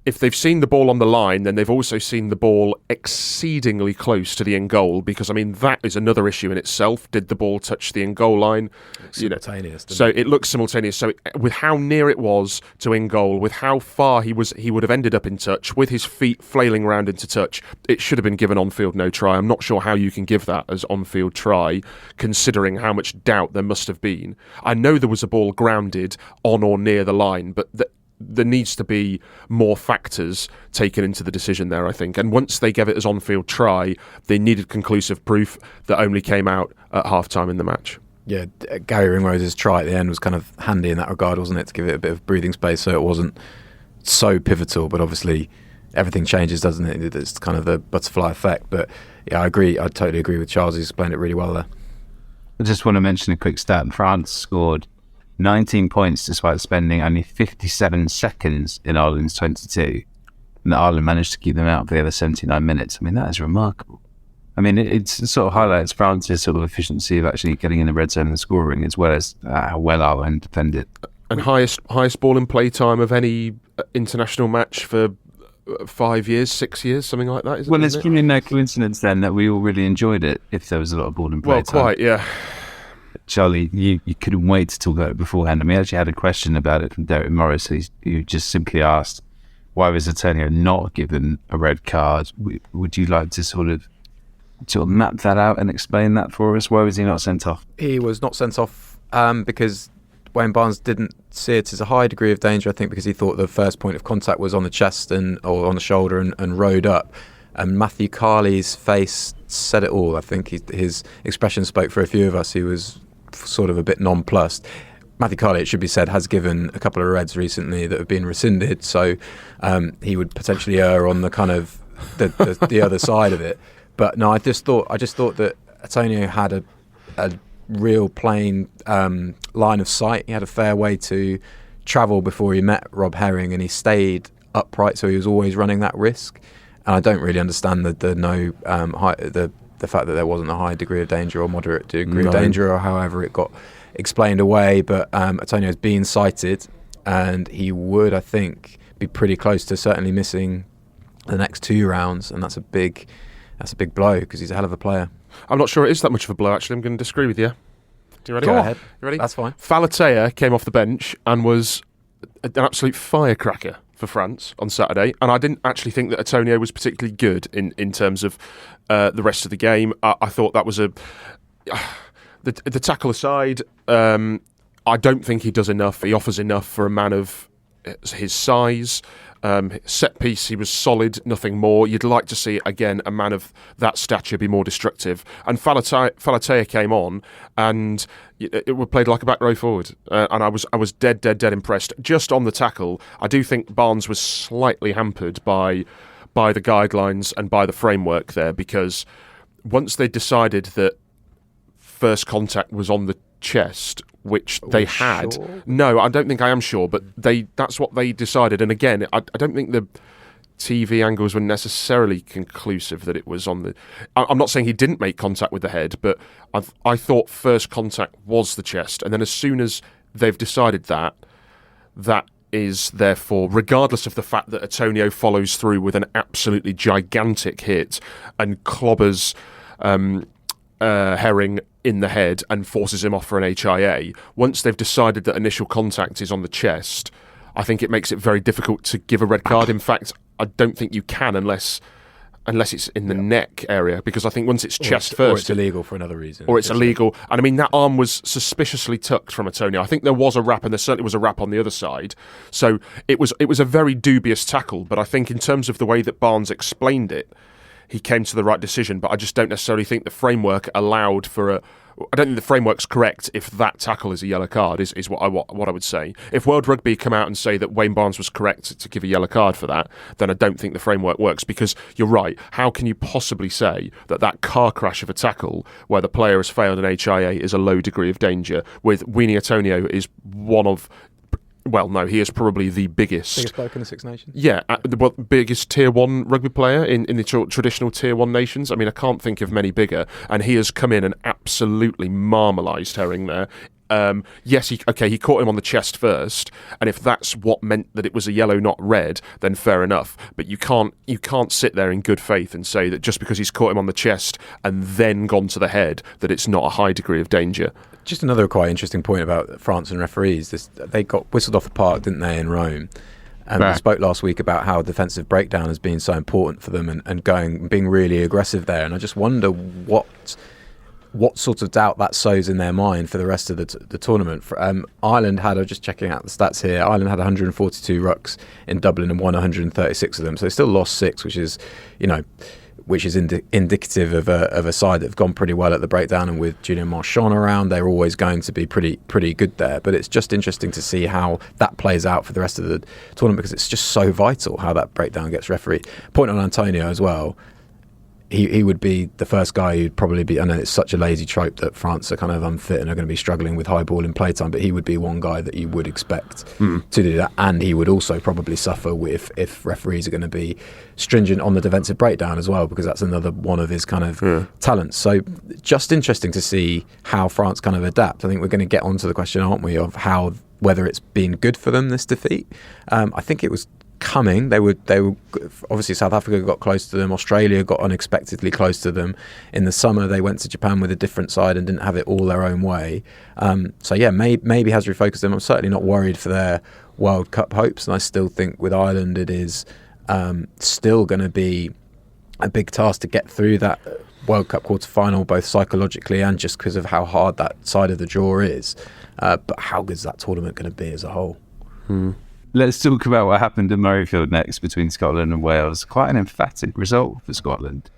If they've seen the ball on the line, then they've also seen the ball exceedingly close to the end goal, because, I mean, that is another issue in itself. Did the ball touch the end goal line? Simultaneous. So it looks simultaneous. So with how near it was to end goal, with how far he would have ended up in touch, with his feet flailing around into touch, it should have been given on-field no try. I'm not sure how you can give that as on-field try, considering how much doubt there must have been. I know there was a ball grounded on or near the line, but there needs to be more factors taken into the decision there, I think. And once they gave it as on-field try, they needed conclusive proof that only came out at half-time in the match. Yeah, Gary Ringrose's try at the end was kind of handy in that regard, wasn't it? To give it a bit of breathing space so it wasn't so pivotal. But obviously, everything changes, doesn't it? It's kind of the butterfly effect. But yeah, I agree. I totally agree with Charles. He's explained it really well there. I just want to mention a quick stat. France scored 19 points despite spending only 57 seconds in Ireland's 22. And Ireland managed to keep them out for the other 79 minutes. I mean, that is remarkable. I mean, it sort of highlights France's sort of efficiency of actually getting in the red zone and scoring, as well as how well Ireland defended. And highest ball in play time of any international match for 5 years, 6 years, something like that, Well, it's probably no coincidence then that we all really enjoyed it if there was a lot of ball in play time. Well, quite, yeah. Charlie, you couldn't wait to talk about it beforehand. And we actually had a question about it from Derek Morris, who just simply asked, why was Antonio not given a red card? Would you like to sort of map that out and explain that for us? Why was he not sent off? He was not sent off because Wayne Barnes didn't see it as a high degree of danger, I think, because he thought the first point of contact was on the chest or on the shoulder and rode up. And Matthew Carley's face said it all. I think his expression spoke for a few of us. He was sort of a bit nonplussed. Matthew Carley, it should be said, has given a couple of reds recently that have been rescinded, so he would potentially err on the kind of the other side of it. But no, I just thought that Antonio had a real plain line of sight. He had a fair way to travel before he met Rob Herring, and he stayed upright, so he was always running that risk. And I don't really understand the fact that there wasn't a high degree of danger or moderate degree of danger, or however it got explained away. But Antonio's been cited, and he would, I think, be pretty close to certainly missing the next 2 rounds, and that's a big blow because he's a hell of a player. I'm not sure it is that much of a blow, actually. I'm going to disagree with you. You ready? Go ahead. You ready? That's fine. Falatea came off the bench and was an absolute firecracker for France on Saturday, and I didn't actually think that Antonio was particularly good in terms of the rest of the game. I thought that was the tackle aside, I don't think he does enough. He offers enough for a man of his size. Set piece, he was solid, nothing more. You'd like to see, again, a man of that stature be more destructive. And Falatea came on, and it was played like a back row forward. And I was dead impressed. Just on the tackle, I do think Barnes was slightly hampered by the guidelines and by the framework there, because once they decided that first contact was on the chest, which they had. Sure? No, I don't think I am sure, but that's what they decided. And again, I don't think the TV angles were necessarily conclusive that it was on the... I'm not saying he didn't make contact with the head, but I thought first contact was the chest. And then as soon as they've decided that is therefore, regardless of the fact that Antonio follows through with an absolutely gigantic hit and clobbers Herring in the head and forces him off for an HIA, once they've decided that initial contact is on the chest, I think it makes it very difficult to give a red card. In fact, I don't think you can unless it's in the neck area, because I think once it's chest first... Or it's illegal for another reason. Or it's illegal. And I mean, that arm was suspiciously tucked from Antonio. I think there was a wrap, and there certainly was a wrap on the other side. So it was a very dubious tackle, but I think in terms of the way that Barnes explained it, he came to the right decision, but I just don't necessarily think the framework allowed for I don't think the framework's correct if that tackle is a yellow card, is what I would say. If World Rugby come out and say that Wayne Barnes was correct to give a yellow card for that, then I don't think the framework works, because you're right. How can you possibly say that car crash of a tackle where the player has failed an HIA is a low degree of danger, with Weenie Antonio is one of... Well, no, he is probably the biggest bloke in the Six Nations. Yeah, the biggest Tier 1 rugby player in the traditional Tier 1 nations. I mean, I can't think of many bigger. And he has come in and absolutely marmalised Herring there. Yes, he caught him on the chest first, and if that's what meant that it was a yellow, not red, then fair enough. But you can't sit there in good faith and say that just because he's caught him on the chest and then gone to the head, that it's not a high degree of danger. Just another quite interesting point about France and referees. They got whistled off the park, didn't they, in Rome? And we spoke last week about how defensive breakdown has been so important for them and being really aggressive there. And I just wonder what sort of doubt that sows in their mind for the rest of the tournament. Ireland had, I'm just checking out the stats here, Ireland had 142 rucks in Dublin and won 136 of them. So they still lost 6, which is indicative of a side that have gone pretty well at the breakdown, and with Julien Marchand around, they're always going to be pretty good there. But it's just interesting to see how that plays out for the rest of the tournament, because it's just so vital how that breakdown gets refereed. Point on Antonio as well. He would be the first guy who'd probably be, I know it's such a lazy trope that France are kind of unfit and are going to be struggling with high ball in playtime, but he would be one guy that you would expect to do that. And he would also probably suffer if referees are going to be stringent on the defensive breakdown as well, because that's another one of his kind of talents. So just interesting to see how France kind of adapt. I think we're going to get onto the question, aren't we, of whether it's been good for them, this defeat. I think it was coming. They were obviously, South Africa got close to them, Australia got unexpectedly close to them. In the summer they went to Japan with a different side and didn't have it all their own way. So yeah, maybe has refocused them. I'm certainly not worried for their World Cup hopes, and I still think with Ireland it is still going to be a big task to get through that World Cup quarter-final, both psychologically and just because of how hard that side of the draw is. But how good is that tournament going to be as a whole? Let's talk about what happened in Murrayfield next between Scotland and Wales. Quite an emphatic result for Scotland.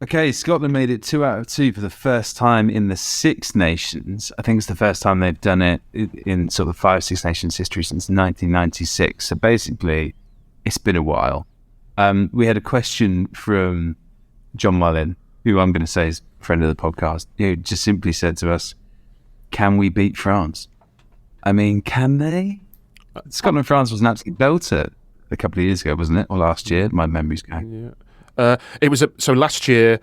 Okay, Scotland made it 2 out of 2 for the first time in the Six Nations. I think it's the first time they've done it in sort of 5 Six Nations history since 1996. So basically, it's been a while. We had a question from John Mullin, who I'm going to say is a friend of the podcast, who just simply said to us, can we beat France? I mean, can they? Scotland-France was an absolute belter a couple of years ago, wasn't it? Or last year? My memory's going. Yeah. It was so last year,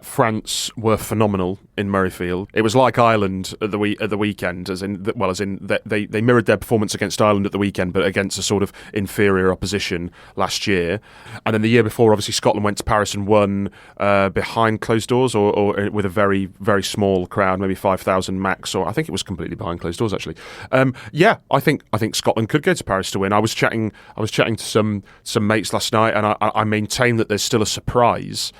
France were phenomenal in Murrayfield. It was like Ireland at the weekend, as in they mirrored their performance against Ireland at the weekend, but against a sort of inferior opposition last year. And then the year before, obviously Scotland went to Paris and won behind closed doors, or with a very, very small crowd, maybe 5,000 max, or I think it was completely behind closed doors actually. I think Scotland could go to Paris to win. I was chatting to some mates last night, and I maintain that there's still a surprise.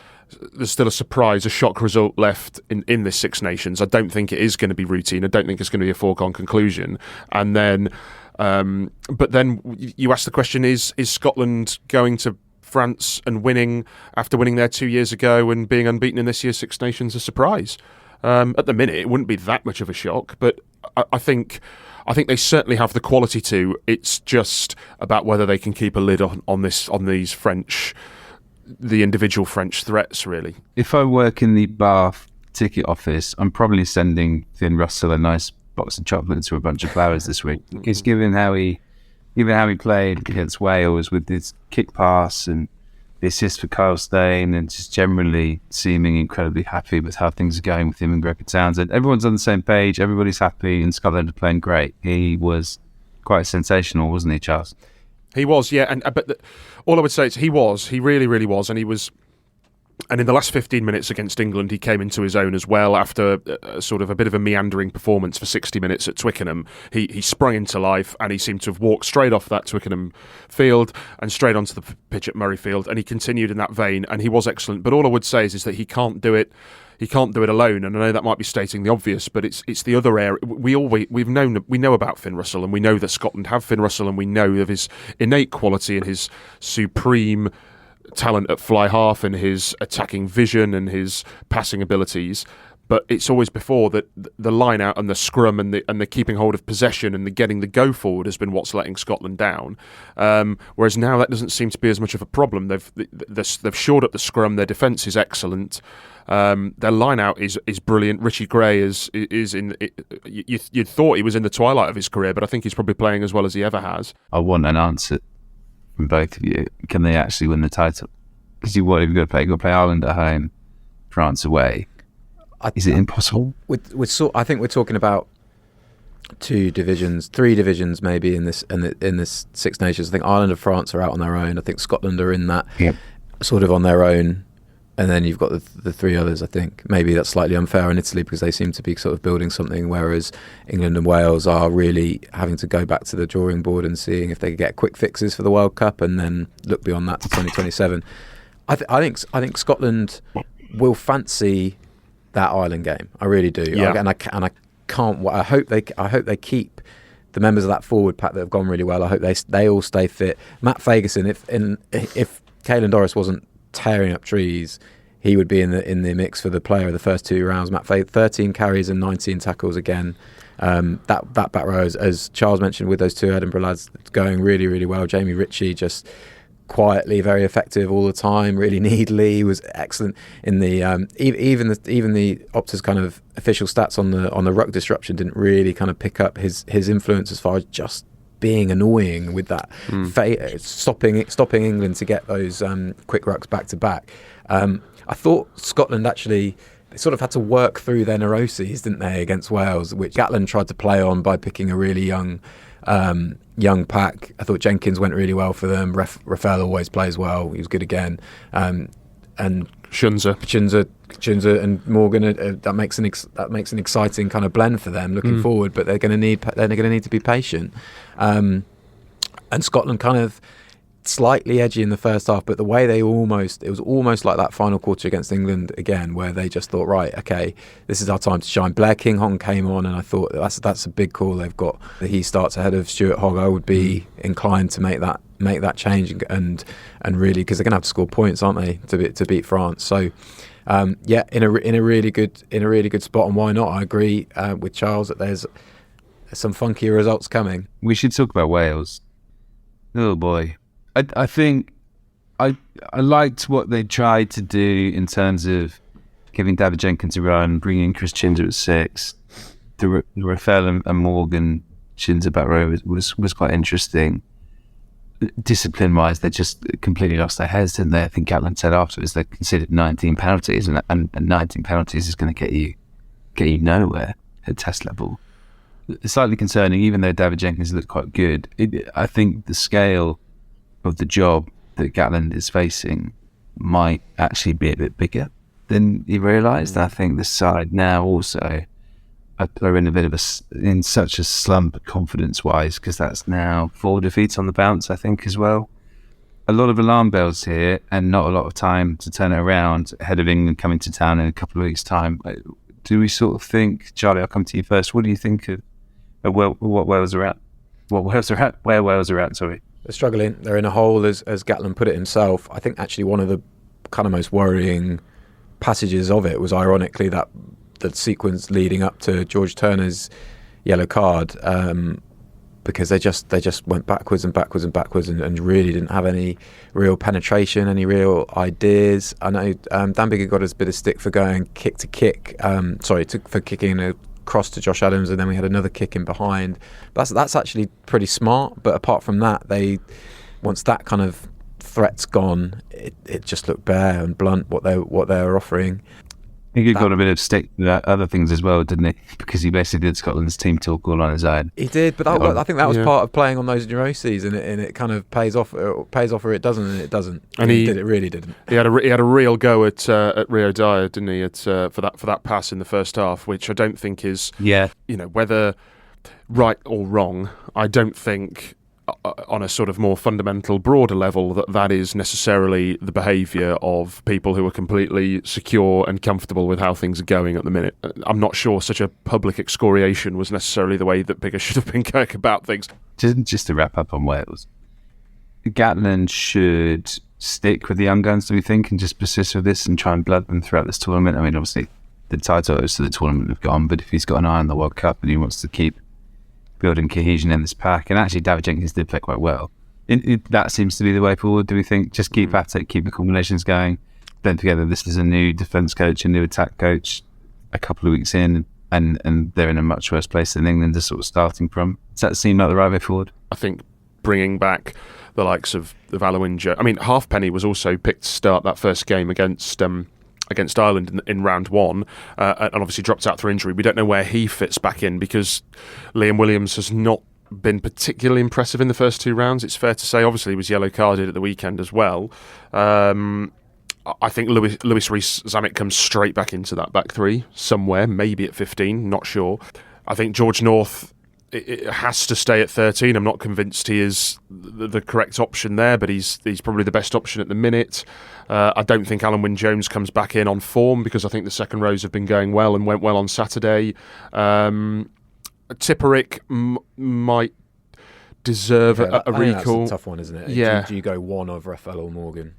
A shock result left in this Six Nations. I don't think it is going to be routine. I don't think it's going to be a foregone conclusion. And then, but then you ask the question: Is Scotland going to France and winning after winning there 2 years ago and being unbeaten in this year's Six Nations a surprise? At the minute, it wouldn't be that much of a shock, but I think they certainly have the quality to. It's just about whether they can keep a lid on these French. The individual French threats, really. If I work in the Bath ticket office, I'm probably sending Finn Russell a nice box of chocolates or a bunch of flowers this week. Because given how he played against Wales with his kick pass and the assist for Kyle Steyn, and just generally seeming incredibly happy with how things are going with him and Gregor Townsend. Everyone's on the same page, everybody's happy, and Scotland are playing great. He was quite sensational, wasn't he, Charles? He was, yeah, but all I would say is he really, really was, and he was And in the last 15 minutes against England, he came into his own as well after sort of a bit of a meandering performance for 60 minutes at Twickenham. He sprung into life, and he seemed to have walked straight off that Twickenham field and straight onto the pitch at Murrayfield, and he continued in that vein, and he was excellent. But all I would say is that he can't do it. He can't do it alone, and I know that might be stating the obvious, but it's the other area. We know about Finn Russell, and we know that Scotland have Finn Russell, and we know of his innate quality and his supreme talent at fly half and his attacking vision and his passing abilities. But it's always before that the line out and the scrum and the keeping hold of possession and the getting the go forward has been what's letting Scotland down. Whereas now that doesn't seem to be as much of a problem. They've shored up the scrum. Their defence is excellent. Their line out is brilliant. Richie Gray is in. You'd thought he was in the twilight of his career, but I think he's probably playing as well as he ever has. I want an answer from both of you. Can they actually win the title? Because what have you got to play? You've got to play Ireland at home, France away. Is it impossible? I think we're talking about 3 divisions maybe in this Six Nations. I think Ireland and France are out on their own. I think Scotland are in that sort of on their own. And then you've got the 3 others, I think. Maybe that's slightly unfair on Italy because they seem to be sort of building something, whereas England and Wales are really having to go back to the drawing board and seeing if they can get quick fixes for the World Cup and then look beyond that to 2027. I think Scotland will fancy that Ireland game. I really do. Yeah. And I can't. I hope they keep the members of that forward pack that have gone really well. I hope they all stay fit. Matt Fagerson, if Caelan Doris wasn't tearing up trees, he would be in the mix for the player of the first 2 rounds. Matt Fagerson, 13 carries and 19 tackles again. That back row, as Charles mentioned, with those 2 Edinburgh lads, going really, really well. Jamie Ritchie just quietly very effective all the time, really needly. He was excellent in the even the Opta's kind of official stats on the ruck disruption didn't really kind of pick up his influence as far as just being annoying with that, stopping England to get those quick rucks back to back. I thought Scotland actually, they sort of had to work through their neuroses, didn't they, against Wales, which Gatland tried to play on by picking a really young pack. I thought Jenkins went really well for them. Rafael always plays well. He was good again. And Shunza and Morgan, that makes an exciting kind of blend for them looking forward. But they're going to need to be patient. And Scotland kind of slightly edgy in the first half, but the way it was almost like that final quarter against England again, where they just thought, right, okay, this is our time to shine. Blair Kinghorn came on, and I thought that's a big call they've got. He starts ahead of Stuart Hogg. I would be inclined to make that change and really, because they're going to have to score points, aren't they, to beat France? So in a really good spot, and why not? I agree with Charles that there's some funkier results coming. We should talk about Wales. Oh boy. I think I liked what they tried to do in terms of giving David Jenkins a run, bringing Chris Chinzer at 6. The Rafael and Morgan Chinzer back row was quite interesting. Discipline-wise, they just completely lost their heads, didn't they? I think Gatland said afterwards they considered 19 penalties, and 19 penalties is going to get you nowhere at test level. It's slightly concerning, even though David Jenkins looked quite good. I think the scale of the job that Gatland is facing might actually be a bit bigger than he realised. I think the side now also are in such a slump confidence-wise, because that's now 4 defeats on the bounce, I think, as well. A lot of alarm bells here, and not a lot of time to turn it around ahead of England coming to town in a couple of weeks' time. Do we sort of think, Charlie, I'll come to you first. What do you think of what Wales are at? Where Wales are at, sorry. They're struggling. They're in a hole, as Gatland put it himself. I think actually one of the kind of most worrying passages of it was, ironically, that sequence leading up to George Turner's yellow card, because they just went backwards and really didn't have any real penetration, any real ideas. I know Dan Biggar got a bit of stick for going kick to kick, for kicking across to Josh Adams, and then we had another kick in behind. That's actually pretty smart. But apart from that, once that kind of threat's gone, it just looked bare and blunt what they were offering. He got a bit of stick with other things as well, didn't he? Because he basically did Scotland's team talk all on his own. He did, but I think that was part of playing on those neuroses, and it kind of pays off or it doesn't, and it doesn't. And it really didn't. He had a real go at Rio Dyer, didn't he? For that pass in the first half, which I don't think is whether right or wrong. I don't think, on a sort of more fundamental, broader level, that is necessarily the behaviour of people who are completely secure and comfortable with how things are going at the minute. I'm not sure such a public excoriation was necessarily the way that Biggar should have been going about things. Just to wrap up on Wales, Gatland should stick with the young guns, do we think, and just persist with this and try and blood them throughout this tournament? I mean, obviously, the titles to the tournament have gone, but if he's got an eye on the World Cup and he wants to keep building cohesion in this pack, and actually David Jenkins did play quite well. That seems to be the way forward, do we think? Just keep at it, keep the combinations going. Don't forget that this is a new defence coach, a new attack coach, a couple of weeks in, and they're in a much worse place than England is sort of starting from. Does that seem like the right way forward? I think bringing back the likes of Alan Quinlan. I mean, Halfpenny was also picked to start that first game against Ireland in round one, and obviously dropped out through injury. We don't know where he fits back in, because Liam Williams has not been particularly impressive in the first two rounds, it's fair to say. Obviously he was yellow carded at the weekend as well. I think Lewis Rees-Zammit comes straight back into that back three somewhere, maybe at 15, not sure. I think George North, it has to stay at 13. I'm not convinced he is the correct option there, but he's probably the best option at the minute. I don't think Alan Wynne-Jones comes back in on form, because I think the second rows have been going well and went well on Saturday. Tipperick might deserve a recall. That's a tough one, isn't it? Yeah. Do you go one over Rafael or Morgan?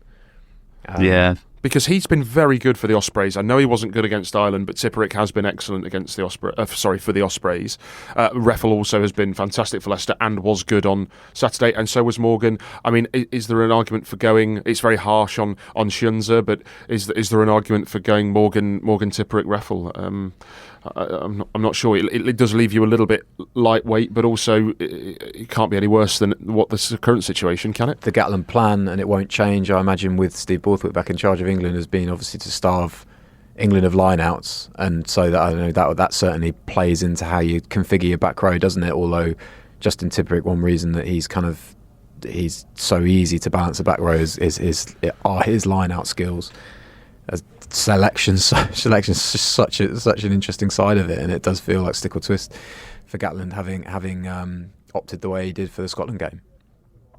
Because he's been very good for the Ospreys. I know he wasn't good against Ireland, but Tipperick has been excellent against the for the Ospreys. Reffel also has been fantastic for Leicester and was good on Saturday, and so was Morgan. I mean, is there an argument for going? It's very harsh on Shunza, but is there an argument for going Morgan, Tipperick, Reffel? I'm not sure. It does leave you a little bit lightweight, but also it can't be any worse than what the current situation, can it? The Gatland plan, and it won't change, I imagine, with Steve Borthwick back in charge of England, has been obviously to starve England of lineouts, and so that, I don't know, that certainly plays into how you configure your back row, doesn't it? Although Justin Tipperick, one reason that he's so easy to balance the back row is his line-out skills. Selection's just such an interesting side of it, and it does feel like stick or twist for Gatland having opted the way he did for the Scotland game.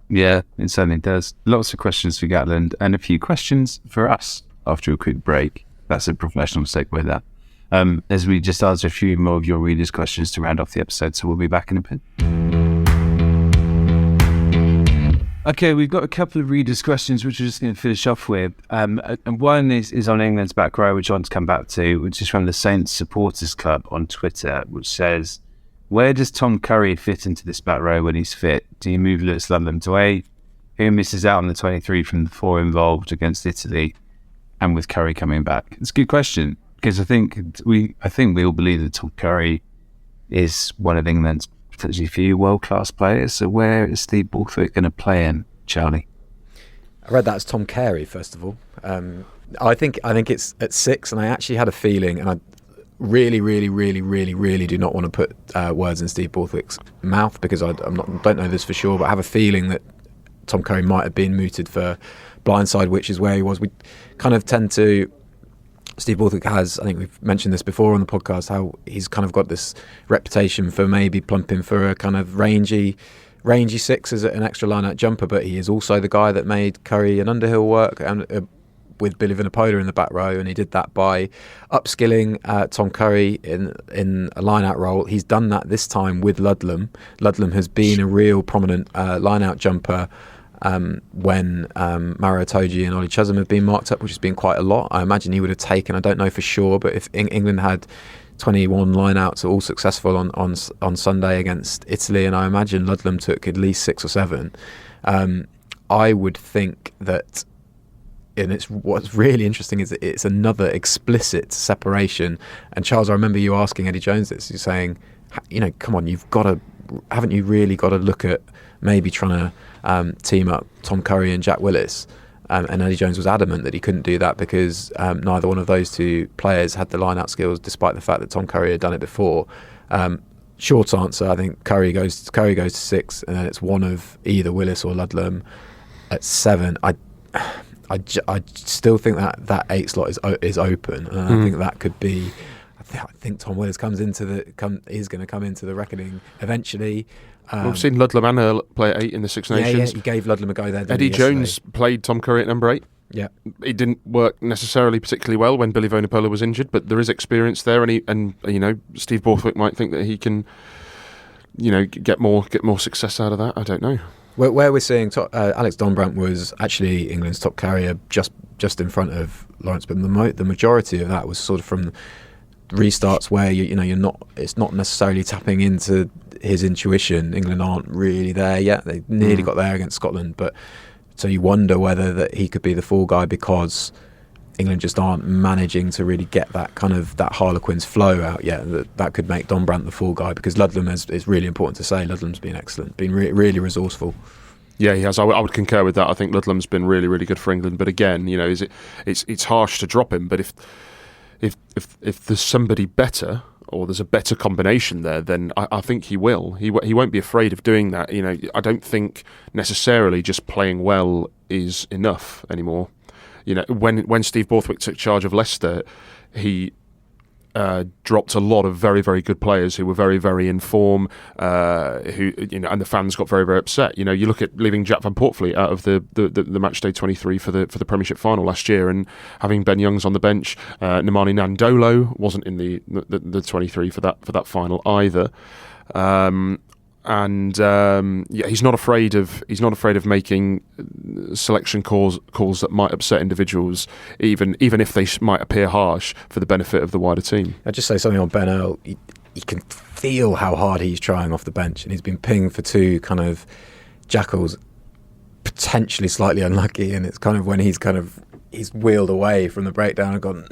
Yeah, it certainly does. Lots of questions for Gatland and a few questions for us after a quick break. That's a professional segue there. As we just answer a few more of your readers' questions to round off the episode, so we'll be back in a bit. Okay, we've got a couple of readers' questions which we're just going to finish off with. And one is on England's back row, which I want to come back to, which is from the Saints Supporters Club on Twitter, which says, where does Tom Curry fit into this back row when he's fit? Do you move Lewis Ludlam to 8? Who misses out on the 23 from the 4 involved against Italy, and with Curry coming back? It's a good question, because I think we all believe that Tom Curry is one of England's potentially few world-class players. So where is Steve Borthwick going to play in, Charlie? I read that as Tom Carey, first of all. I think it's at 6, and I actually had a feeling, and I really do not want to put words in Steve Borthwick's mouth, because I don't know this for sure, but I have a feeling that Tom Curry might have been mooted for blindside, which is where he was. We kind of tend to... Steve Borthwick has, I think we've mentioned this before on the podcast, how he's kind of got this reputation for maybe plumping for a kind of rangy 6 as an extra line-out jumper, but he is also the guy that made Curry and Underhill work, and with Billy Vunipola in the back row, and he did that by upskilling Tom Curry in a line-out role. He's done that this time with Ludlam. Ludlam has been a real prominent line-out jumper when Mario Itoje and Ollie Chesham have been marked up, which has been quite a lot. I imagine he would have taken, I don't know for sure, but if England had 21 line-outs all successful on Sunday against Italy, and I imagine Ludlam took at least 6 or 7, I would think that, and what's really interesting is that it's another explicit separation. And Charles, I remember you asking Eddie Jones this, you're saying, come on, haven't you really got to look at maybe trying to team up Tom Curry and Jack Willis? And Eddie Jones was adamant that he couldn't do that because neither one of those two players had the line-out skills, despite the fact that Tom Curry had done it before. Short answer, I think Curry goes to 6, and then it's one of either Willis or Ludlam at 7. I still think that 8 slot is open, and I think that could be. I think Tom Willis is going to come into the reckoning eventually. We've seen Ludlam and play at 8 in the Six Nations. Yeah, he gave Ludlam a go there. Eddie Jones played Tom Curry at number 8. Yeah, it didn't work necessarily particularly well when Billy Vunipola was injured, but there is experience there, and Steve Borthwick might think that he can, get more success out of that. I don't know. Where we're seeing Alex Donbrandt was actually England's top carrier, just in front of Lawrence, but the majority of that was sort of from restarts where it's not necessarily tapping into his intuition. England aren't really there yet. They nearly got there against Scotland, but so you wonder whether that he could be the fall guy because England just aren't managing to really get that kind of that Harlequins flow out yet. That could make Donbrandt the fall guy, because Ludlam is really important to say. Ludlam's been excellent, been really resourcely. Yeah, he has. I would concur with that. I think Ludlam's been really, really good for England. But again, it's harsh to drop him. But if there's somebody better, or there's a better combination there, then I think he will. He won't be afraid of doing that. I don't think necessarily just playing well is enough anymore. When Steve Borthwick took charge of Leicester, he dropped a lot of very, very good players who were very, very in form. And the fans got very, very upset. You look at leaving Jack van Poortvliet out of the matchday 23 for the Premiership final last year, and having Ben Youngs on the bench. Nemani Nandolo wasn't in the 23 for that final either. He's not afraid of making selection calls that might upset individuals, even if they might appear harsh, for the benefit of the wider team. I'd just say something on Ben Earl. You can feel how hard he's trying off the bench, and he's been pinged for 2 kind of jackals, potentially slightly unlucky, and it's kind of when he's wheeled away from the breakdown and gone,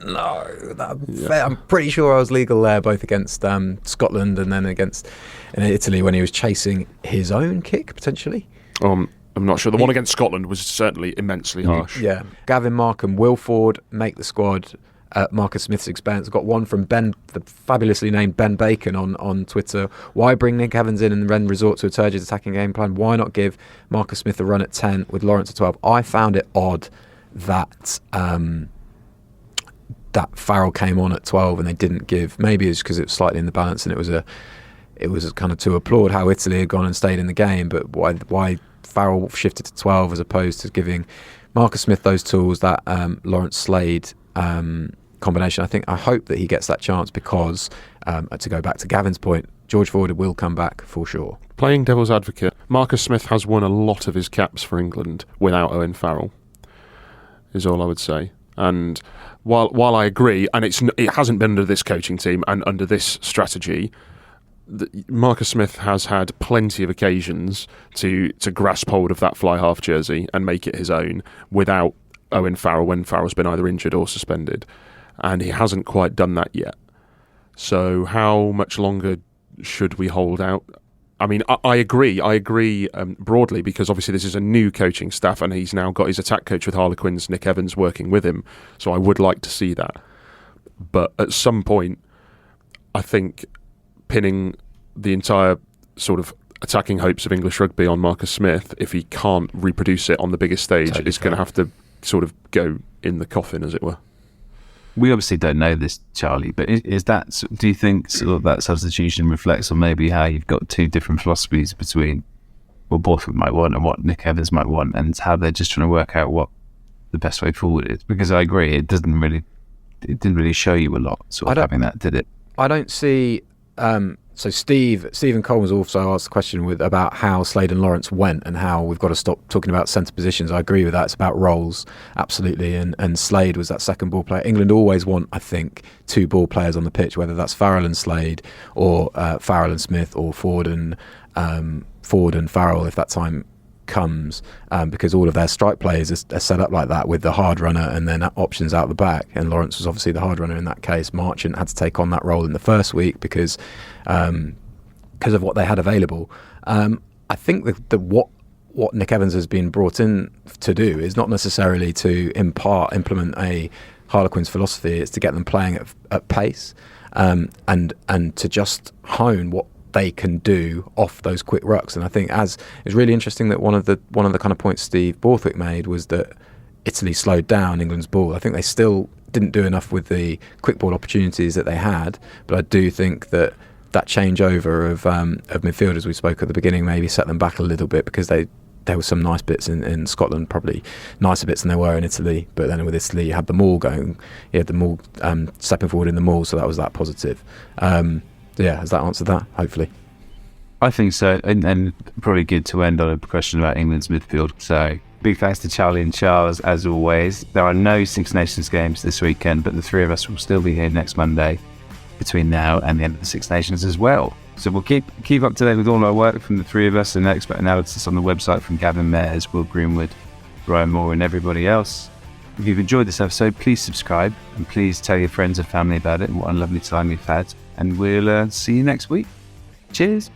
I'm pretty sure I was legal there, both against Scotland and then against Italy when he was chasing his own kick, potentially. I'm not sure. The one against Scotland was certainly immensely harsh. Yeah. Gavin Markham, Will Ford make the squad at Marcus Smith's expense. Got one from Ben, the fabulously named Ben Bacon on Twitter. Why bring Nick Evans in and then resort to a turgid attacking game plan? Why not give Marcus Smith a run at 10 with Lawrence at 12? I found it odd that that Farrell came on at 12 and they didn't give. Maybe it's because it was slightly in the balance and it was kind of to applaud how Italy had gone and stayed in the game. But why Farrell shifted to 12 as opposed to giving Marcus Smith those tools, that Lawrence Slade combination? I hope that he gets that chance because, to go back to Gavin's point, George Ford will come back for sure. Playing devil's advocate, Marcus Smith has won a lot of his caps for England without Owen Farrell, is all I would say. And while I agree, and it hasn't been under this coaching team and under this strategy, Marcus Smith has had plenty of occasions to grasp hold of that fly half jersey and make it his own without Owen Farrell, when Farrell's been either injured or suspended, and he hasn't quite done that yet. So how much longer should we hold out? I mean, I agree broadly, because obviously this is a new coaching staff and he's now got his attack coach with Harlequins, Nick Evans, working with him. So I would like to see that. But at some point, I think pinning the entire sort of attacking hopes of English rugby on Marcus Smith, if he can't reproduce it on the biggest stage, is going to have to sort of go in the coffin, as it were. We obviously don't know this, Charlie, but is that, do you think sort of that substitution reflects on maybe how you've got 2 different philosophies between what Borthwick might want and what Nick Evans might want, and how they're just trying to work out what the best way forward is? Because I agree, it didn't really show you a lot, sort of having that, did it? I don't see. So Stephen Coleman's also asked the question about how Slade and Lawrence went and how we've got to stop talking about centre positions. I agree with that. It's about roles, absolutely. And Slade was that second ball player. England always want, I think, 2 ball players on the pitch, whether that's Farrell and Slade or Farrell and Smith, or Ford and Farrell if that time comes, because all of their strike players are set up like that, with the hard runner and then options out the back. And Lawrence was obviously the hard runner in that case. Marchant had to take on that role in the first week because of what they had available. I think that what Nick Evans has been brought in to do is not necessarily to implement a Harlequins philosophy. It's to get them playing at pace, and to just hone what they can do off those quick rucks. And I think it's really interesting that one of the kind of points Steve Borthwick made was that Italy slowed down England's ball. I think they still didn't do enough with the quick ball opportunities that they had, but I do think that changeover of midfielders we spoke at the beginning maybe set them back a little bit, because there were some nice bits in Scotland, probably nicer bits than there were in Italy. But then with Italy, you had the maul going, you had the maul stepping forward in the maul, so that was that positive. Has that answered that? Hopefully. I think so, and probably good to end on a question about England's midfield. So big thanks to Charlie and Charles, as always. There are no Six Nations games this weekend, but the three of us will still be here next Monday between now and the end of the Six Nations as well. So we'll keep up to date with all our work from the three of us, and expert analysis on the website from Gavin Mayers, Will Greenwood, Brian Moore and everybody else. If you've enjoyed this episode, please subscribe and please tell your friends and family about it and what a lovely time we've had. And we'll see you next week. Cheers.